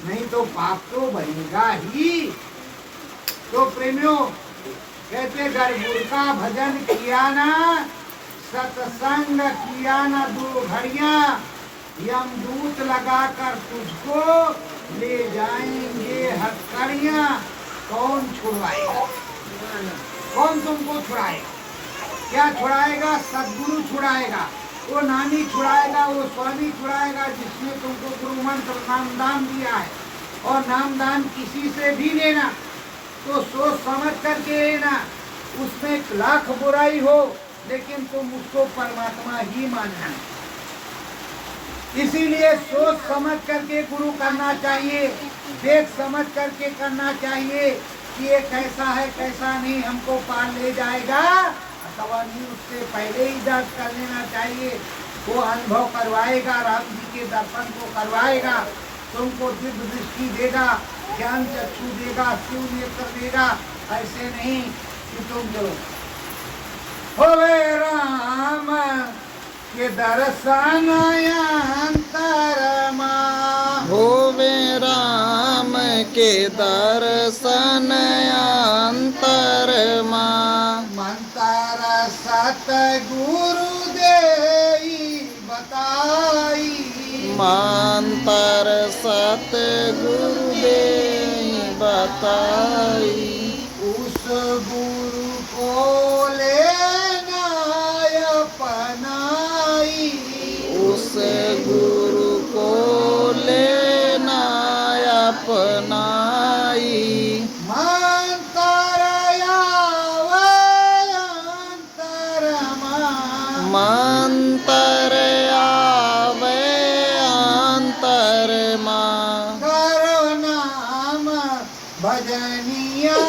नहीं तो पाप तो बनेगा ही। तो प्रेमियों कहते गरुड़ का भजन किया ना, सत्संग किया ना 2 घड़ियां, यमदूत लगाकर तुझको ले जाएंगे हथकड़ियां। कौन छुड़वाएगा? कौन तुमको छुड़ाएगा? क्या छुड़ाएगा? सदगुरु छुड़ाएगा, वो नानी छुड़ाएगा, वो स्वामी छुड़ाएगा जिसने तुमको गुरु मंत्र नामदान दिया है। और नामदान किसी से भी लेना तो सोच समझ करके लेना, उसमें लाख बुराई हो लेकिन तुम उसको परमात्मा ही मानना। इसीलिए सोच समझ करके गुरु करना चाहिए, देख समझ करके करना चाहिए कि ये कैसा है कैसा नहीं, हमको पार ले जाएगा अथवा नहीं, उससे पहले ही जांच कर लेना चाहिए। वो अनुभव करवाएगा, राम जी के दर्शन को करवाएगा, तुमको दिव्य दृष्टि देगा, ज्ञान चक्षु देगा, शिव नेत्र देगा। ऐसे नहीं कि तुम जो होवे राम के दर्शन अंतरमा, होवे राम के दर्शन अंतरमा मंतर सतगुरु देई बताई मंतर सतगुरु देई बताई उस गुरु को लेना अपनाई उस गुरु को लेना अपनाई मंतर आवे अंतरमा मंतर आवे अंतरमा करो नाम भजनिया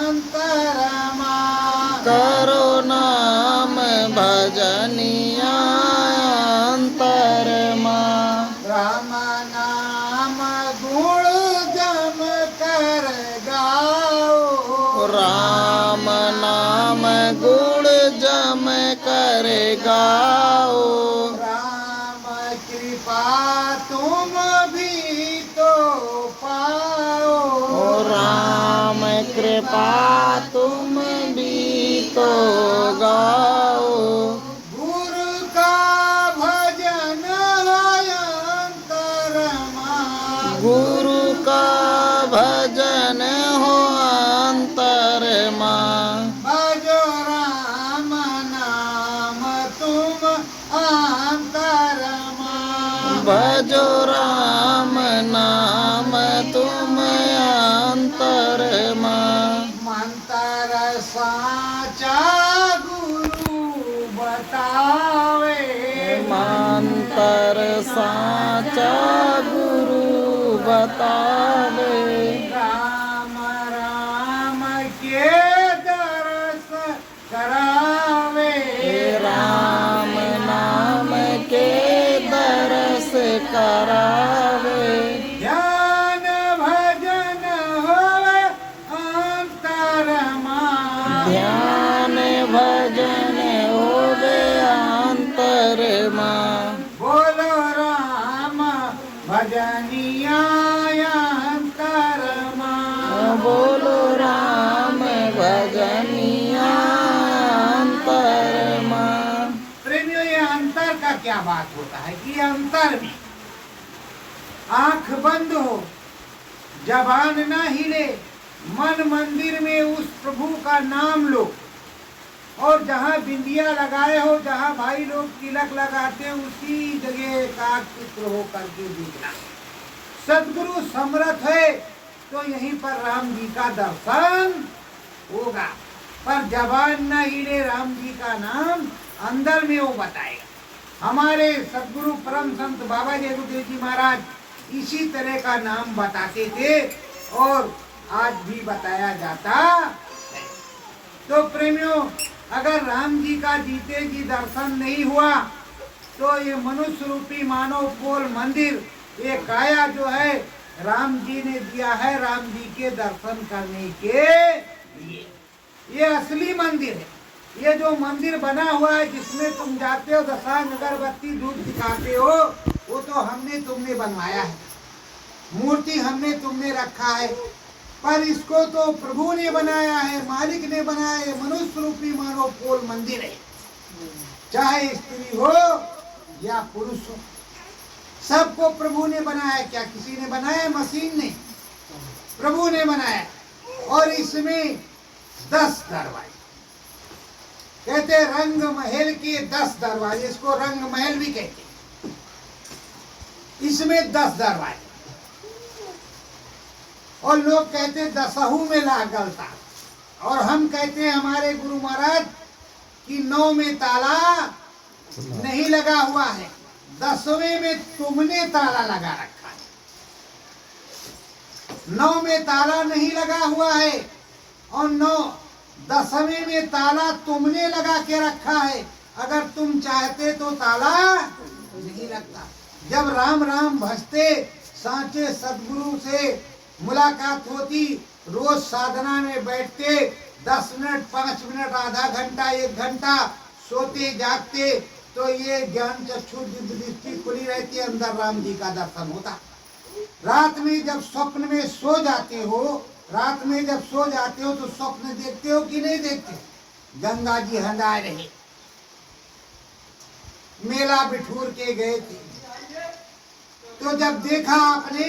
अंतरमा करो नाम भजनिया अंतरमा राम नाम गुण जम कर गाओ राम नाम गुण जम कर गाओ राम कृपा तुम भी तो पाओ राम कृपा तुम भी तो गाओ गुरु का भजन अंतरमा गुरु का भजन हो अंतरमा भजो राम नाम तुम अंतरमा भजो राम नाम तुम अंतरमा मंतर साचा गुरु बतावे मंतर साचा गुरु बतावे राम राम के दरस करावे राम नाम के दरस करावे ध्यान भजन होवे अंतरमा ध्यान भजन होवे अंतरमा बोलो राम भजनिया अंतरमा बोलो राम भजनिया अंतरमा प्रेमियों ये अंतर का क्या बात होता है कि अंतर में आंख बंद हो जबान ना हिले मन मंदिर में उस प्रभु का नाम लो और जहाँ बिंदिया लगाए हो जहाँ भाई लोग तिलक लगाते हैं उसी जगह एकाग्रचित्त हो करके देखना सदगुरु समर्थ है तो यहीं पर राम जी का दर्शन होगा पर जबान न हिले राम जी का नाम अंदर में वो बताएगा हमारे सदगुरु परम संत बाबा जयगुरुदेव जी महाराज इसी तरह का नाम बताते थे और आज भी बताया जाता है। तो प्रेमियों अगर राम जी का जीते जी दर्शन नहीं हुआ तो ये मनुष्य रूपी मानव पोल मंदिर ये काया जो है राम जी ने दिया है राम जी के दर्शन करने के लिए ये असली मंदिर है ये जो मंदिर बना हुआ है जिसमें तुम जाते हो दशांग अगरबत्ती धूप दिखाते हो वो तो हमने तुमने बनवाया है मूर्ति हमने तुमने रखा है पर इसको तो प्रभु ने बनाया है मालिक ने बनाया है मनुष्य रूपी मानव पोल मंदिर है चाहे स्त्री हो या पुरुष हो सबको प्रभु ने बनाया क्या किसी ने बनाया मशीन ने प्रभु ने बनाया और इसमें 10 दरवाजे कहते रंग महल के 10 दरवाजे इसको रंग महल भी कहते इसमें 10 दरवाजे और लोग कहते दसहू में लागलता और हम कहते हैं हमारे गुरु महाराज कि 9 में ताला नहीं लगा हुआ है 10वें में तुमने ताला लगा रखा है 9 में ताला नहीं लगा हुआ है और 10वें में ताला तुमने लगा के रखा है अगर तुम चाहते तो ताला नहीं लगता जब राम राम भजते सांचे सदगुरु से मुलाकात होती रोज साधना में बैठते 10 मिनट 5 मिनट आधा घंटा 1 घंटा सोते जागते तो ये ज्ञान चक्षु दिव्य दृष्टि खुली रहती अंदर राम जी का दर्शन होता रात में जब स्वप्न में सो जाते हो, रात में जब सो जाते हो तो स्वप्न देखते हो कि नहीं देखते? गंगा जी हंडाए रहे, मेला बिठूर के गए थे, तो जब देखा आपने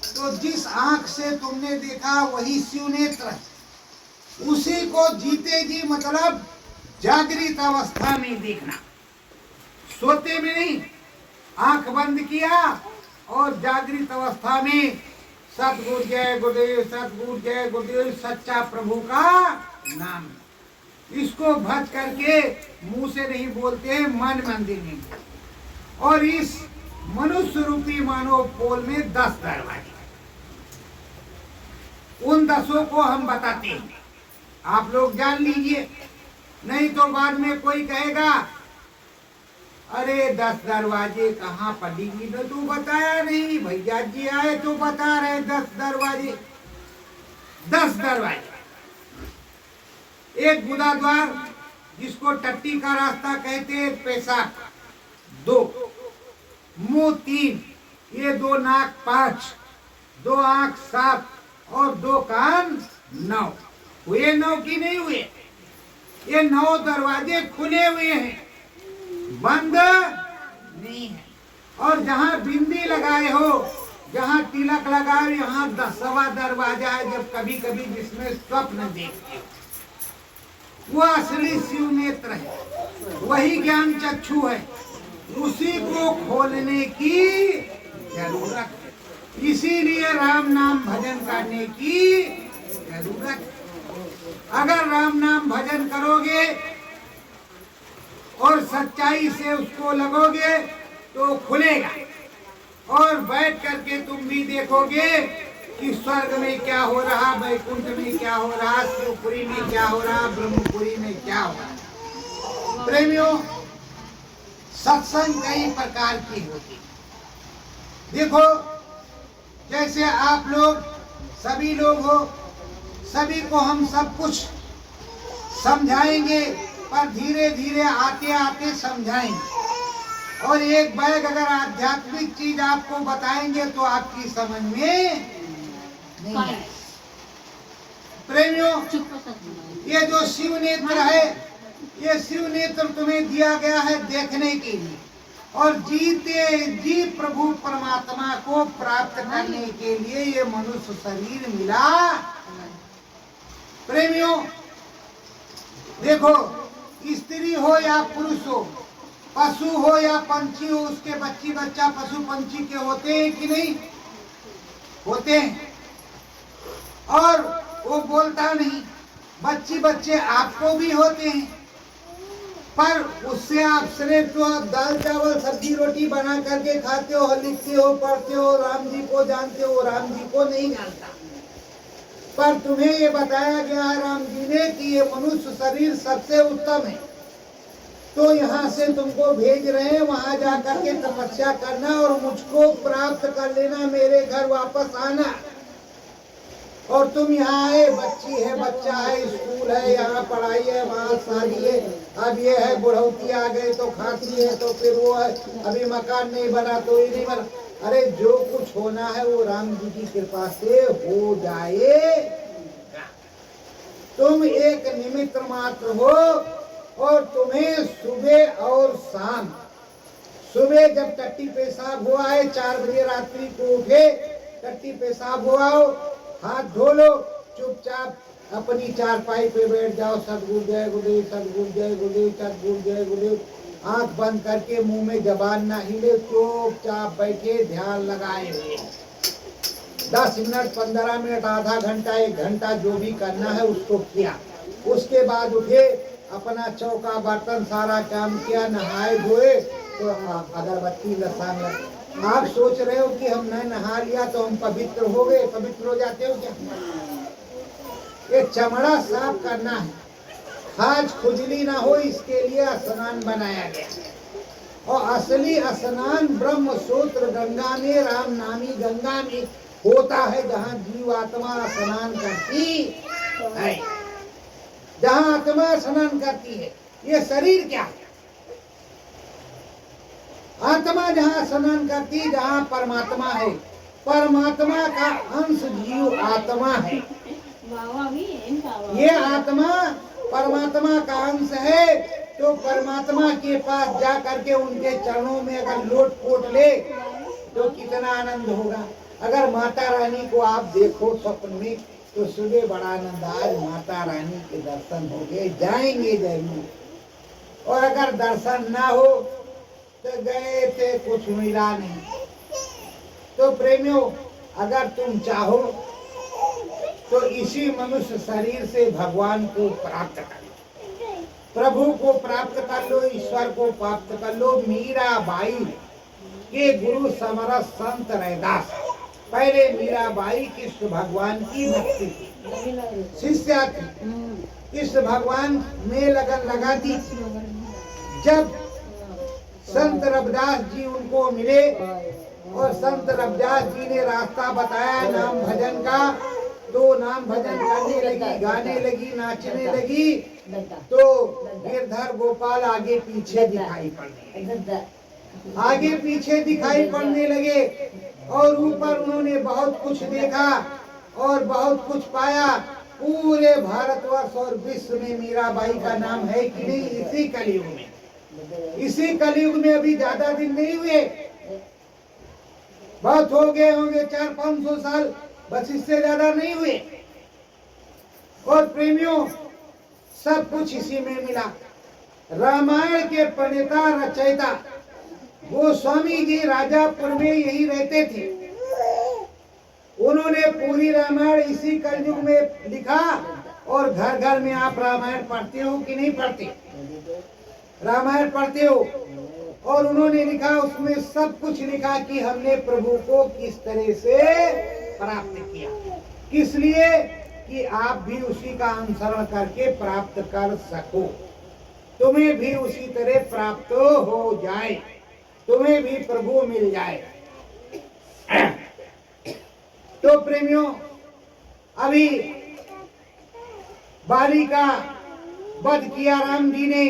तो जिस आंख से तुमने देखा वही शिव नेत्र है, उसी को जीते जी मतलब जागृत अवस्था में देखना, सोते में नहीं। आंख बंद किया और जागृत अवस्था में सतगुरु जय गुरुदेव, सतगुरु जय गुरुदेव, सच्चा प्रभु का नाम, इसको भज करके मुंह से नहीं बोलते हैं, मन मंदिर में। और इस मनुष्य रूपी मानव पोल में 10 दरवाजे, उन 10 को हम बताते हैं, आप लोग जान लीजिए, नहीं तो बाद में कोई कहेगा अरे 10 दरवाजे कहाँ पढ़ेगी, तो तू बताया नहीं, भैया जी आए तो बता रहे 10 दरवाजे। 10 दरवाजे, एक गुदा द्वार जिसको टट्टी का रास्ता कहते हैं, पेशाब 2, मुंह 3, ये 2 नाक 5, 2 आंख 7 और 2 कान 9, हुए 9 की नहीं हुए? ये 9 दरवाजे खुले हुए हैं, बंद नहीं है। और जहां बिंदी लगाए हो, जहां तिलक लगाए, यहाँ 10वां दरवाजा है, जब कभी कभी जिसमें स्वप्न देखते हो, वो असली शिव नेत्र है, वही ज्ञान चक्षु है, उसी को खोलने की जरूरत है। इसीलिए राम नाम भजन करने की जरूरत है। अगर राम नाम भजन करोगे और सच्चाई से उसको लगोगे तो खुलेगा, और बैठ करके तुम भी देखोगे कि स्वर्ग में क्या हो रहा, वैकुंठ में क्या हो रहा, शिवपुरी में क्या हो रहा, ब्रह्मपुरी में क्या हो रहा। प्रेमियों, सत्संग कई प्रकार की होती। देखो, जैसे आप लोग सभी लोग हो, सभी को हम सब कुछ समझाएंगे, पर धीरे धीरे आते आते समझाएंगे। और एक बैग अगर आध्यात्मिक चीज आपको बताएंगे तो आपकी समझ में नहीं आए। प्रेमियों, ये जो शिव नेत्र है, ये शिव नेत्र तुम्हें दिया गया है देखने के लिए, और जीते जी प्रभु परमात्मा को प्राप्त करने के लिए ये मनुष्य शरीर मिला। प्रेमियों, देखो, स्त्री हो या पुरुष हो, पशु हो या पंछी हो, उसके बच्ची बच्चा पशु पंछी के होते हैं कि नहीं होते हैं? और वो बोलता नहीं, बच्ची बच्चे आपको भी होते हैं, पर उससे आप सिर्फ तो आप दाल चावल सब्जी रोटी बना करके खाते हो, लिखते हो, पढ़ते हो, राम जी को जानते हो, राम जी को नहीं जानता। पर तुम्हें ये बताया गया है राम जी ने कि ये मनुष्य शरीर सबसे उत्तम है, तो यहाँ से तुमको भेज रहे हैं, वहां जाकर के तपस्या करना और मुझको प्राप्त कर लेना, मेरे घर वापस आना। और तुम यहाँ आए, बच्ची है, बच्चा है, स्कूल है, यहाँ पढ़ाई है, वहाँ शादी है, अब ये है बुढ़ौती आ गए तो खांसी है, तो फिर वो है, अभी मकान नहीं बना तो ये नहीं बना। अरे जो कुछ होना है वो राम जी की कृपा से हो जाएगा। तुम एक निमित्त मात्र हो, और तुम्हें सुबह और शाम, सुबह जब टट्टी पेशाब हुआ है, 4 बजे रात्रि को उठे, टट्टी पेशाब हुआ हो, हाथ धो लो, चुपचाप अपनी चारपाई पे बैठ जाओ, सतगुरु जय गुरुदेव, सतगुरु जय गुरुदेव, सतगुरु जय गुरुदेव, आंख बंद करके मुंह में जबान ना हिले, चुपचाप बैठे, ध्यान लगाए हुए 10 मिनट, 15 मिनट, आधा घंटा, 1 घंटा, जो भी करना है उसको किया। उसके बाद उठे, अपना चौका बर्तन सारा काम किया, नहाए धोए, तो अगरबत्ती लसाम लग। आप सोच रहे हो कि हमने नहा लिया तो हम पवित्र हो गए, पवित्र हो जाते हो क्या? ये चमड़ा साफ करना है, खाज खुजली ना हो, इसके लिए स्नान बनाया गया। और असली स्नान ब्रह्म सूत्र गंगा में, राम नामी गंगा में होता है, जहाँ जीवात्मा स्नान करती है, जहाँ आत्मा स्नान करती है। ये शरीर क्या है? आत्मा जहाँ स्नान करती, जहाँ परमात्मा है, परमात्मा का अंश जीव आत्मा है। ये आत्मा परमात्मा का अंश है, तो परमात्मा के पास जा करके उनके चरणों में अगर लोट पोट ले तो कितना आनंद होगा। अगर माता रानी को आप देखो स्वप्न में तो सुबह बड़ा आनंद, आज माता रानी के दर्शन हो गए, जाएंगे जरूर। और अगर दर्शन ना हो तो गए थे, कुछ मिला नहीं। तो प्रेमियों, अगर तुम चाहो तो इसी मनुष्य शरीर से भगवान को प्राप्त कर लो, प्रभु को प्राप्त कर लो, ईश्वर को प्राप्त कर लो। मीराबाई के गुरु समरस संत रैदास, पहले मीराबाई कृष्ण भगवान की भक्ति थी, शिष्या थी, कृष्ण भगवान में लगन लगाती थी। जब संत रविदास जी उनको मिले और संत रविदास जी ने रास्ता बताया नाम भजन का, तो नाम भजन करने लगी, गाने लगी, नाचने लगी। तो गिरधर गोपाल आगे पीछे दिखाई पड़ने, आगे पीछे दिखाई पड़ने लगे। और ऊपर उन्होंने बहुत कुछ देखा और बहुत कुछ पाया। पूरे भारतवर्ष और विश्व में मीराबाई का नाम है कि नहीं? इसी कलयुग में, इसी कलयुग में अभी ज्यादा दिन नहीं हुए, बहुत हो गए होंगे 400-500 साल, बस इससे ज्यादा नहीं हुए। और प्रेमियों, सब कुछ इसी में मिला। रामायण के प्रणेता रचयिता गोस्वामी जी राजापुर में यही रहते थे। उन्होंने पूरी रामायण इसी कलयुग में लिखा। और घर घर में आप रामायण पढ़ते हो कि नहीं पढ़ते? रामायण पढ़ते हो। और उन्होंने लिखा, उसमें सब कुछ लिखा कि हमने प्रभु को किस तरह से प्राप्त किया, किस लिए कि आप भी उसी का अनुसरण करके प्राप्त कर सको, तुम्हें भी उसी तरह प्राप्त हो जाए, तुम्हें भी प्रभु मिल जाए। तो प्रेमियों, अभी बाली का वध किया राम जी ने,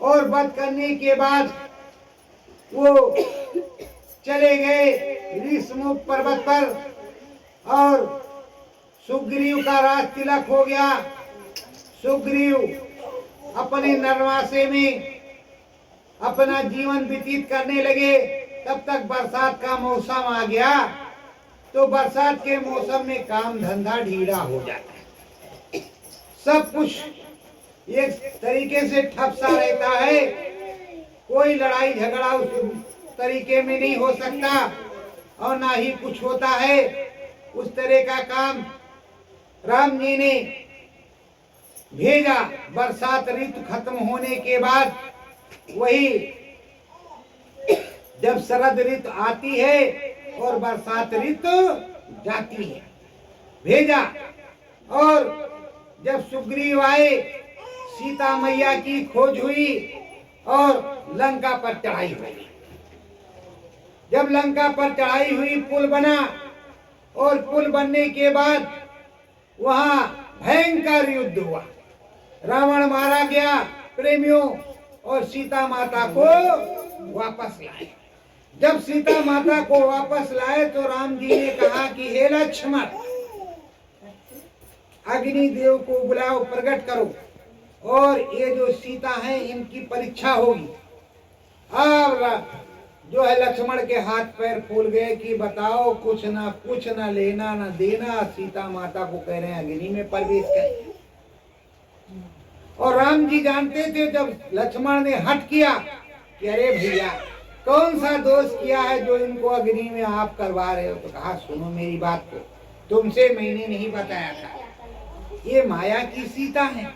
और वध करने के बाद वो चले गए ऋषमुख पर्वत पर, और सुग्रीव का राज तिलक हो गया। सुग्रीव अपने नरवासे में अपना जीवन व्यतीत करने लगे। तब तक बरसात का मौसम आ गया। तो बरसात के मौसम में काम धंधा ढीला हो जाता है, सब कुछ एक तरीके से ठप सा रहता है, कोई लड़ाई झगड़ा उस तरीके में नहीं हो सकता, और ना ही कुछ होता है उस तरह का काम। राम जी ने भेजा, बरसात ऋतु खत्म होने के बाद, वही जब शरद ऋतु आती है और बरसात ऋतु जाती है, भेजा। और जब सुग्रीव आए, सीता मैया की खोज हुई और लंका पर चढ़ाई हुई। जब लंका पर चढ़ाई हुई, पुल बना, और पुल बनने के बाद वहां भयंकर युद्ध हुआ, रावण मारा गया प्रेमियों, और सीता माता को वापस लाए। जब सीता माता को वापस लाए तो राम जी ने कहा कि हे लक्ष्मण, अग्निदेव को बुलाओ, प्रकट करो, और ये जो सीता है इनकी परीक्षा होगी। अब जो है लक्ष्मण के हाथ पैर फूल गए कि बताओ, कुछ ना लेना ना देना, सीता माता को कह रहे हैं अग्नि में प्रवेश करें। और राम जी जानते थे, जब लक्ष्मण ने हट किया कि अरे भैया कौन सा दोष किया है जो इनको अग्नि में आप करवा रहे हो, तो कहा सुनो मेरी बात को, तुमसे मैंने नहीं बताया था, ये माया की सीता है,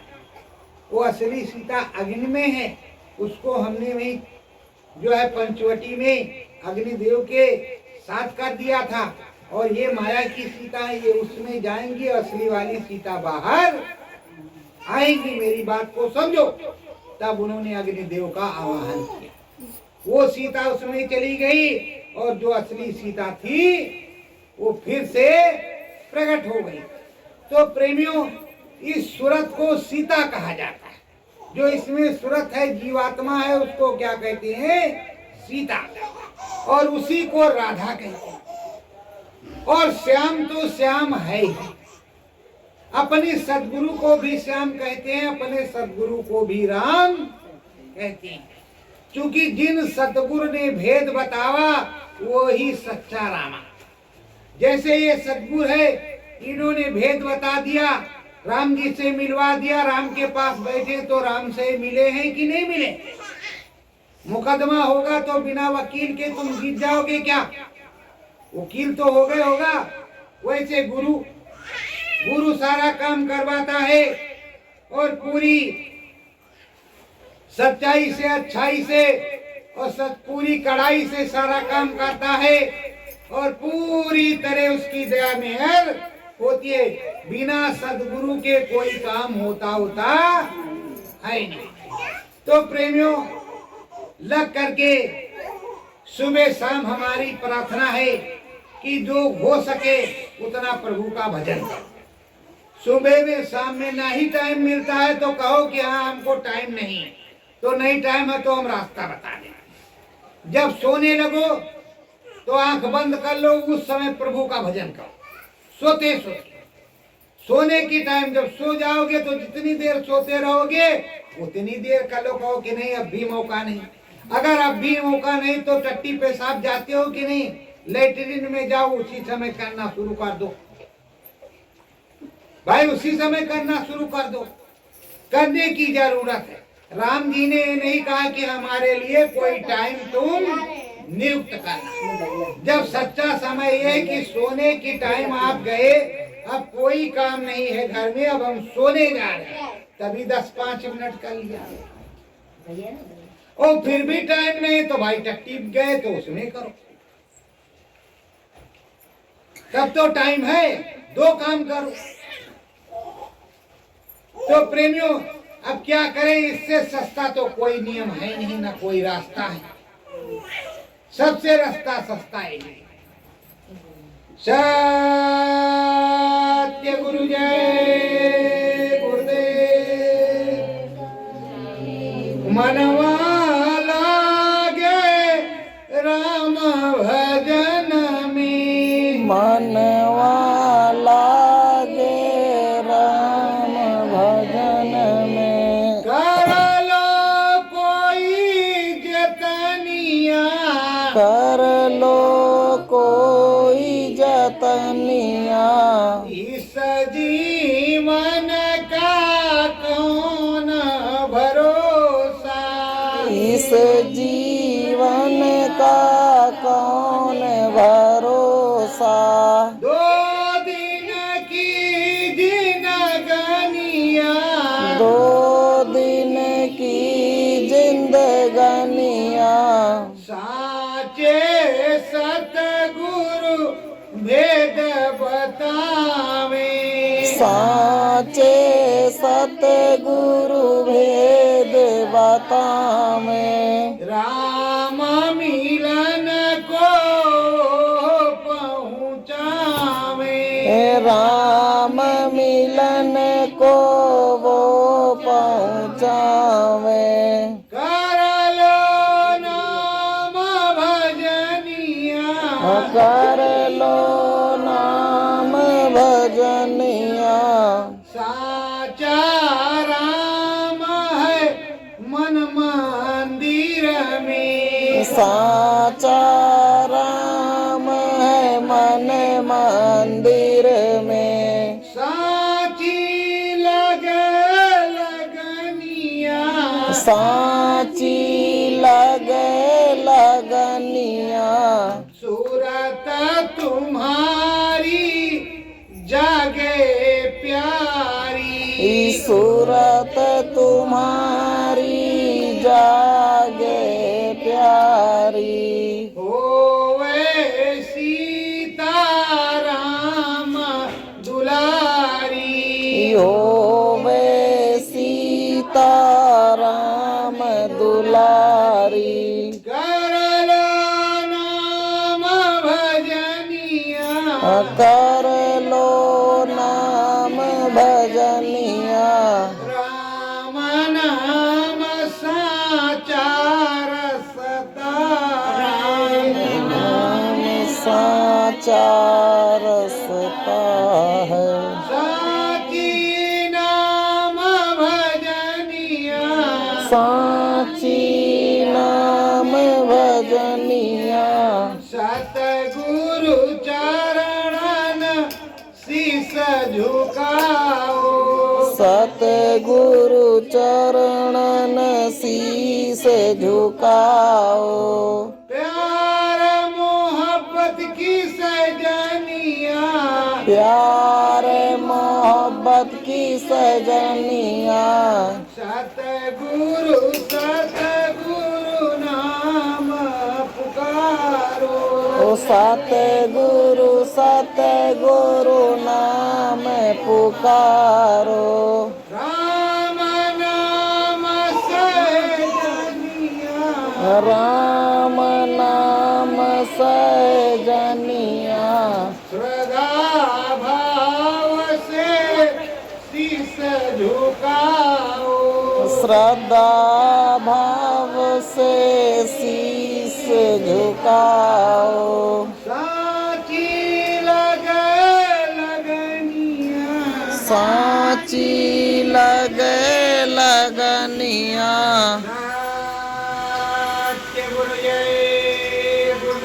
वो असली सीता अग्नि में है। उसको हमने वही जो है पंचवटी में अग्निदेव के साथ कर दिया था, और ये माया की सीता है, ये उसमें जाएंगी, असली वाली सीता बाहर आएगी, मेरी बात को समझो। तब उन्होंने अग्निदेव का आवाहन किया, वो सीता उसमें चली गई, और जो असली सीता थी वो फिर से प्रकट हो गई। तो प्रेमियों, इस सूरत को सीता कहा जाता है, जो इसमें सूरत है, जीवात्मा है, उसको क्या कहते हैं? सीता। और उसी को राधा कहते हैं। और श्याम तो श्याम है ही। अपने सदगुरु को भी श्याम कहते हैं, अपने सदगुरु को भी राम कहते हैं। क्योंकि जिन सतगुरु ने भेद बतावा वो ही सच्चा रामा। जैसे ये सतगुरु है, इन्होंने भेद बता दिया, राम जी से मिलवा दिया, राम के पास बैठे तो राम से मिले हैं कि नहीं मिले? मुकदमा होगा तो बिना वकील के तुम जीत जाओगे क्या? वकील तो हो गए होगा। वैसे गुरु सारा काम करवाता है और पूरी सच्चाई से, अच्छाई से और पूरी कड़ाई से सारा काम करता है और पूरी तरह उसकी दया मेहर होती है। बिना सदगुरु के कोई काम होता है नहीं। तो प्रेमियों, लग करके सुबह शाम हमारी प्रार्थना है कि जो हो सके उतना प्रभु का भजन करो। सुबह में शाम में ना ही टाइम मिलता है तो कहो कि हाँ हमको टाइम नहीं है, तो नहीं टाइम है तो हम रास्ता बता दें। जब सोने लगो तो आंख बंद कर लो, उस समय प्रभु का भजन करो। सोते सोते सोने की टाइम जब सो जाओगे तो जितनी देर सोते रहोगे उतनी देर कर लो। कहो कि नहीं अब भी मौका नहीं। अगर अब भी मौका नहीं तो टट्टी पेशाब जाते हो कि नहीं, लेटरिन में जाओ, उसी समय करना शुरू कर दो भाई, उसी समय करना शुरू कर दो। करने की जरूरत है। राम जी ने नहीं कहा कि हमारे लिए कोई टाइम तुम नियुक्त करना। जब सच्चा समय ये कि सोने की टाइम आप गए, अब कोई काम नहीं है घर में, अब हम सोने जा रहे हैं, तभी 10-5 मिनट कर लिया। और फिर भी टाइम नहीं तो भाई टट्टी गए तो उसमें करो। तब तो टाइम है, 2 काम करो। तो प्रेमियों, अब क्या करें? इससे सस्ता तो कोई नियम है नहीं, ना कोई रास्ता है। सबसे रास्ता सस्ता है। सत्य गुरु जय गुरुदेव। मनवा लागे राम भजन में, मनवा लागे राम भजन में। कर लो कोई जतनिया, कर लो कोई जतनिया। इस जीवन का कौन भरोसा, इस जीवन का कौन भरोसा। 2 दिन की जिंदगानिया, 2 दिन की जिंदगानिया। साचे सतगुरु भेद बतावे, साचे सतगुरु भेद बतावे। राम मिलन को पहुँचावे, राम मिलन को वो पहुँचावे। कर लो नाम भजनिया, कर लो नाम भजनिया। साचा राम है मन मंदिर में, साचा राम है मन मंदिर में। साची लगे लगनिया, साची लगे लगनिया। सूरत तुम्हारी जागे प्यारी, सूरत तुम्हारी जागे प्यारी। होवे सीता राम दुलारी, होवे सीता राम दुलारी। कर लो नाम भजनिया, कर लो नाम भजनिया। राम नाम साचा रसदार, नाम साचा शीस झुकाओ। सतगुरु चरणन शीस झुकाओ। प्यार मोहब्बत की सजनिया, प्यार मोहब्बत की सजनिया, सतगुरु सतगुरु नाम पुकारो। ओ सतगुरु सतगुरु नाम पुकारो। राम नाम सजनिया, राम नाम सजनिया, श्रद्धा भाव से शीस झुकाओ। श्रद्धा भाव से शीस झुकाओ। साची लगे लगनिया, साची लगे लगनिया, सत्य गुरु जय गुरु।